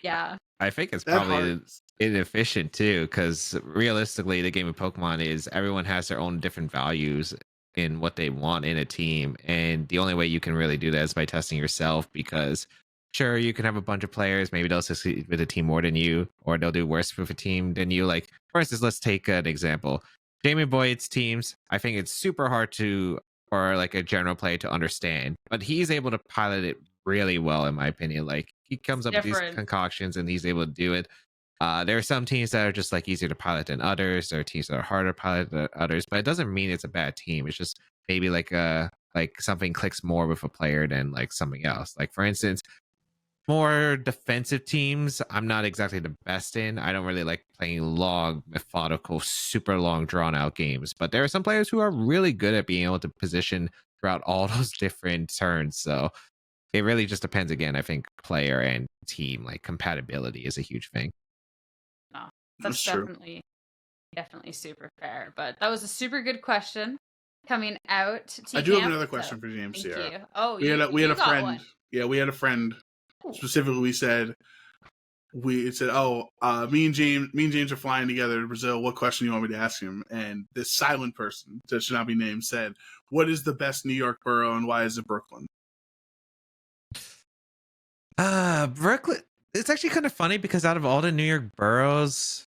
Yeah, I think it's probably inefficient too, because realistically the game of Pokemon is everyone has their own different values in what they want in a team, and the only way you can really do that is by testing yourself. Because sure, you can have a bunch of players, maybe they'll succeed with a team more than you, or they'll do worse with a team than you. Like, for instance, let's take an example. Jamie Boyd's teams, I think it's super hard for like a general player to understand, but he's able to pilot it really well, in my opinion. Like, he comes up with these concoctions and he's able to do it. There are some teams that are just like easier to pilot than others. There are teams that are harder to pilot than others, but it doesn't mean it's a bad team. It's just maybe like something clicks more with a player than like something else. Like, for instance, more defensive teams, I'm not exactly the best in. I don't really like playing long, methodical, super long, drawn out games. But there are some players who are really good at being able to position throughout all those different turns. So it really just depends. Again, I think player and team, like, compatibility is a huge thing. No, that's definitely super fair. But that was a super good question coming out. I do have another question for James. Thank Sierra. you. Oh, we had a friend. One. Yeah, we had a friend. Specifically, we said, oh, me and James are flying together to Brazil. What question do you want me to ask him? And this silent person that should not be named said, "What is the best New York borough, and why is it Brooklyn?" Brooklyn. It's actually kind of funny, because out of all the New York boroughs,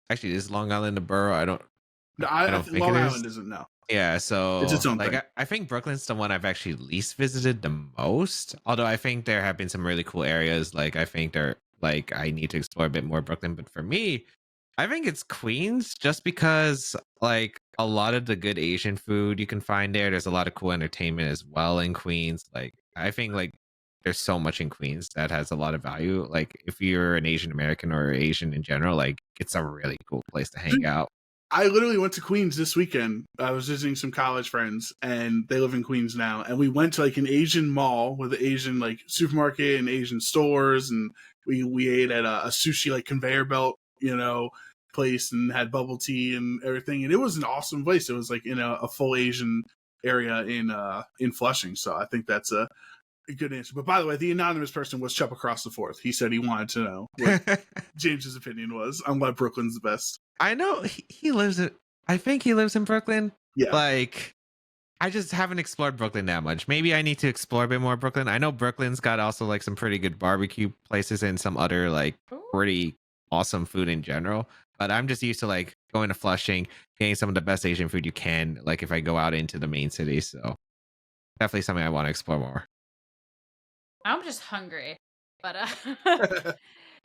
actually, is Long Island a borough? I don't think Long Island isn't. No. Yeah, so it's its own thing. I think Brooklyn's the one I've actually least visited the most. Although I think there have been some really cool areas. Like, I think I need to explore a bit more Brooklyn. But for me, I think it's Queens, just because like a lot of the good Asian food you can find there. There's a lot of cool entertainment as well in Queens. Like, I think like there's so much in Queens that has a lot of value. Like, if you're an Asian American or Asian in general, like, it's a really cool place to hang out. I literally went to Queens this weekend. I was visiting some college friends, and they live in Queens now. And we went to like an Asian mall with an Asian like supermarket and Asian stores, and we ate at a sushi like conveyor belt, place, and had bubble tea and everything. And it was an awesome place. It was like in a full Asian area in Flushing. So I think that's a good answer. But by the way, the anonymous person was Chup Across the Fourth. He said he wanted to know what James's opinion was on why Brooklyn's the best. I know he lives in. I think he lives in Brooklyn. Yeah. Like, I just haven't explored Brooklyn that much. Maybe I need to explore a bit more Brooklyn. I know Brooklyn's got also like some pretty good barbecue places and some other like pretty awesome food in general. But I'm just used to like going to Flushing, getting some of the best Asian food you can. Like if I go out into the main city, so definitely something I want to explore more. I'm just hungry, but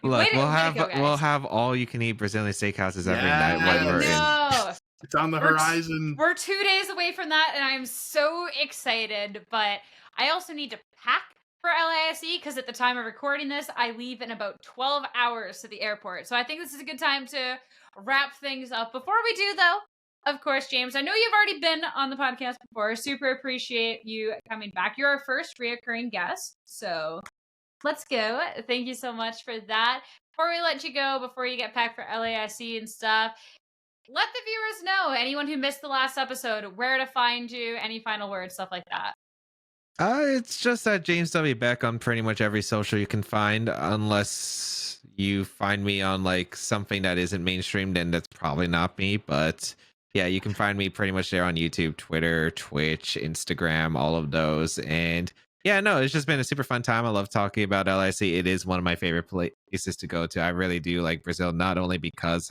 Look, we'll have all you can eat Brazilian steakhouses every night when we're in. It's on the horizon. We're 2 days away from that, and I'm so excited. But I also need to pack for LAIC because at the time of recording this, I leave in about 12 hours to the airport. So I think this is a good time to wrap things up. Before we do, though, of course, James, I know you've already been on the podcast before. Super appreciate you coming back. You're our first reoccurring guest, so let's go. Thank you so much for that. Before we let you go, before you get packed for LAIC and stuff, let the viewers know, anyone who missed the last episode, where to find you, any final words, stuff like that. It's just that James W. Baek on pretty much every social you can find, unless you find me on like something that isn't mainstream, then that's probably not me. But yeah, you can find me pretty much there on YouTube, Twitter, Twitch, Instagram, all of those. And yeah, no, it's just been a super fun time. I love talking about LAIC. It is one of my favorite places to go to. I really do like Brazil, not only because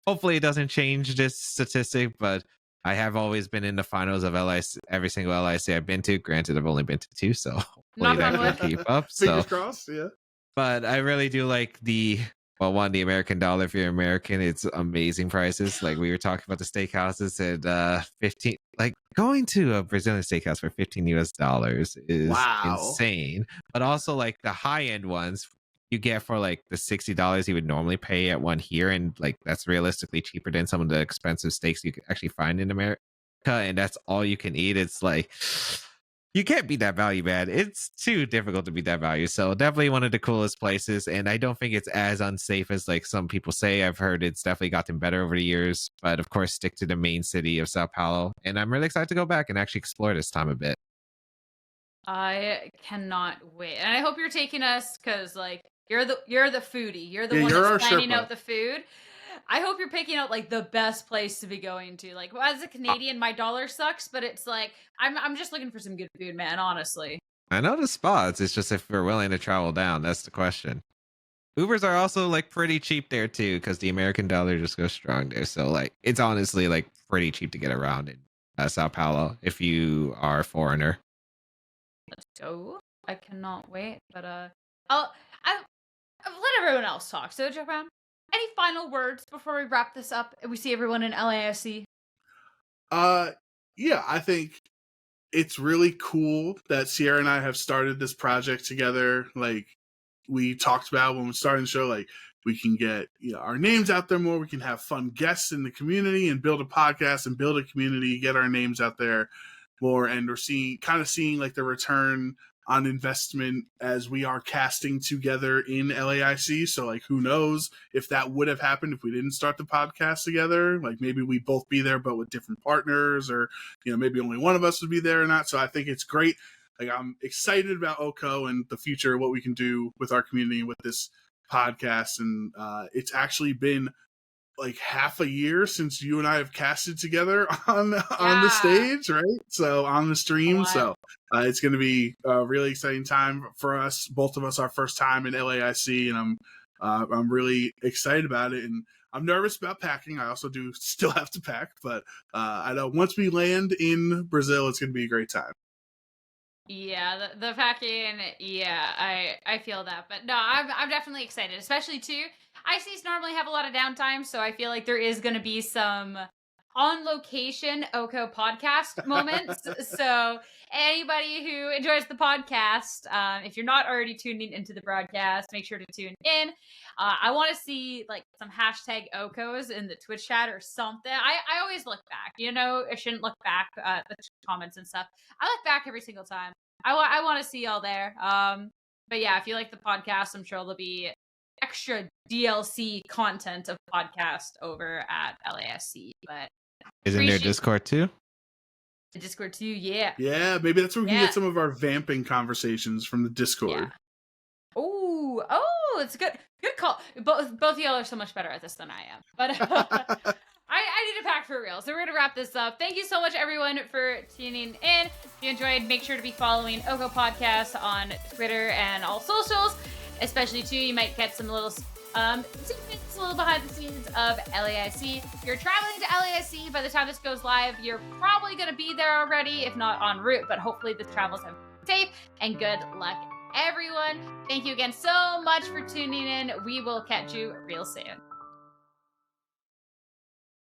hopefully it doesn't change this statistic, but I have always been in the finals of LAIC, every single LAIC I've been to. Granted, I've only been to 2, so hopefully that can keep up. Fingers crossed, yeah. But I really do like the American dollar. If you're American, it's amazing prices. Like we were talking about the steakhouses at 15, like going to a Brazilian steakhouse for $15 is insane. But also like the high end ones you get for like the $60 you would normally pay at one here, and like that's realistically cheaper than some of the expensive steaks you can actually find in America, and that's all you can eat. It's like you can't beat that value, man. It's too difficult to beat that value. So definitely one of the coolest places, and I don't think it's as unsafe as like some people say. I've heard it's definitely gotten better over the years, but of course stick to the main city of Sao Paulo, and I'm really excited to go back and actually explore this time a bit. I cannot wait, and I hope you're taking us because like you're the foodie. You're the one that's planning out the food. I hope you're picking out like the best place to be going to. Like as a Canadian, my dollar sucks, but it's like I'm just looking for some good food, man. Honestly, I know the spots. It's just if we're willing to travel down, that's the question. Ubers are also like pretty cheap there too, because the American dollar just goes strong there. So like it's honestly like pretty cheap to get around in Sao Paulo if you are a foreigner. Let's go. I cannot wait, but I'll let everyone else talk. So, Japan, any final words before we wrap this up and we see everyone in LAIC? Yeah, I think it's really cool that Sierra and I have started this project together. Like we talked about when we started the show, like we can get our names out there more. We can have fun guests in the community and build a podcast and build a community, get our names out there more. And we're seeing like the return on investment as we are casting together in LAIC. So like, who knows if that would have happened if we didn't start the podcast together? Like maybe we'd both be there, but with different partners, or, maybe only one of us would be there or not. So I think it's great. Like I'm excited about OHKO and the future, what we can do with our community with this podcast. And it's actually been like half a year since you and I have casted together on the stage, right? So on the stream. So it's going to be a really exciting time for us. Both of us, our first time in LAIC, and I'm really excited about it. And I'm nervous about packing. I also do still have to pack, but I know once we land in Brazil, it's going to be a great time. Yeah, the packing, I feel that. But no, I'm definitely excited, especially too. ICs normally have a lot of downtime, so I feel like there is going to be some on location OHKO podcast moments. So anybody who enjoys the podcast, if you're not already tuning into the broadcast, make sure to tune in. I want to see like some hashtag OHKOs in the Twitch chat or something. I always look back, I shouldn't look back at the comments and stuff. I look back every single time. I want to see y'all there. But yeah, if you like the podcast, I'm sure there'll be extra DLC content of podcast over at LAIC. But Isn't there Discord too? The Discord too, yeah. Yeah, maybe that's where we can get some of our vamping conversations from the Discord. Yeah. Oh, it's good call. Both of y'all are so much better at this than I am. But I need to pack for real. So we're going to wrap this up. Thank you so much, everyone, for tuning in. If you enjoyed, make sure to be following OHKO Podcast on Twitter and all socials. Especially, too, you might get some little secrets, a little behind the scenes of LAIC. If you're traveling to LAIC, by the time this goes live, you're probably going to be there already, if not en route. But hopefully the travels have been safe, and good luck, everyone. Thank you again so much for tuning in. We will catch you real soon.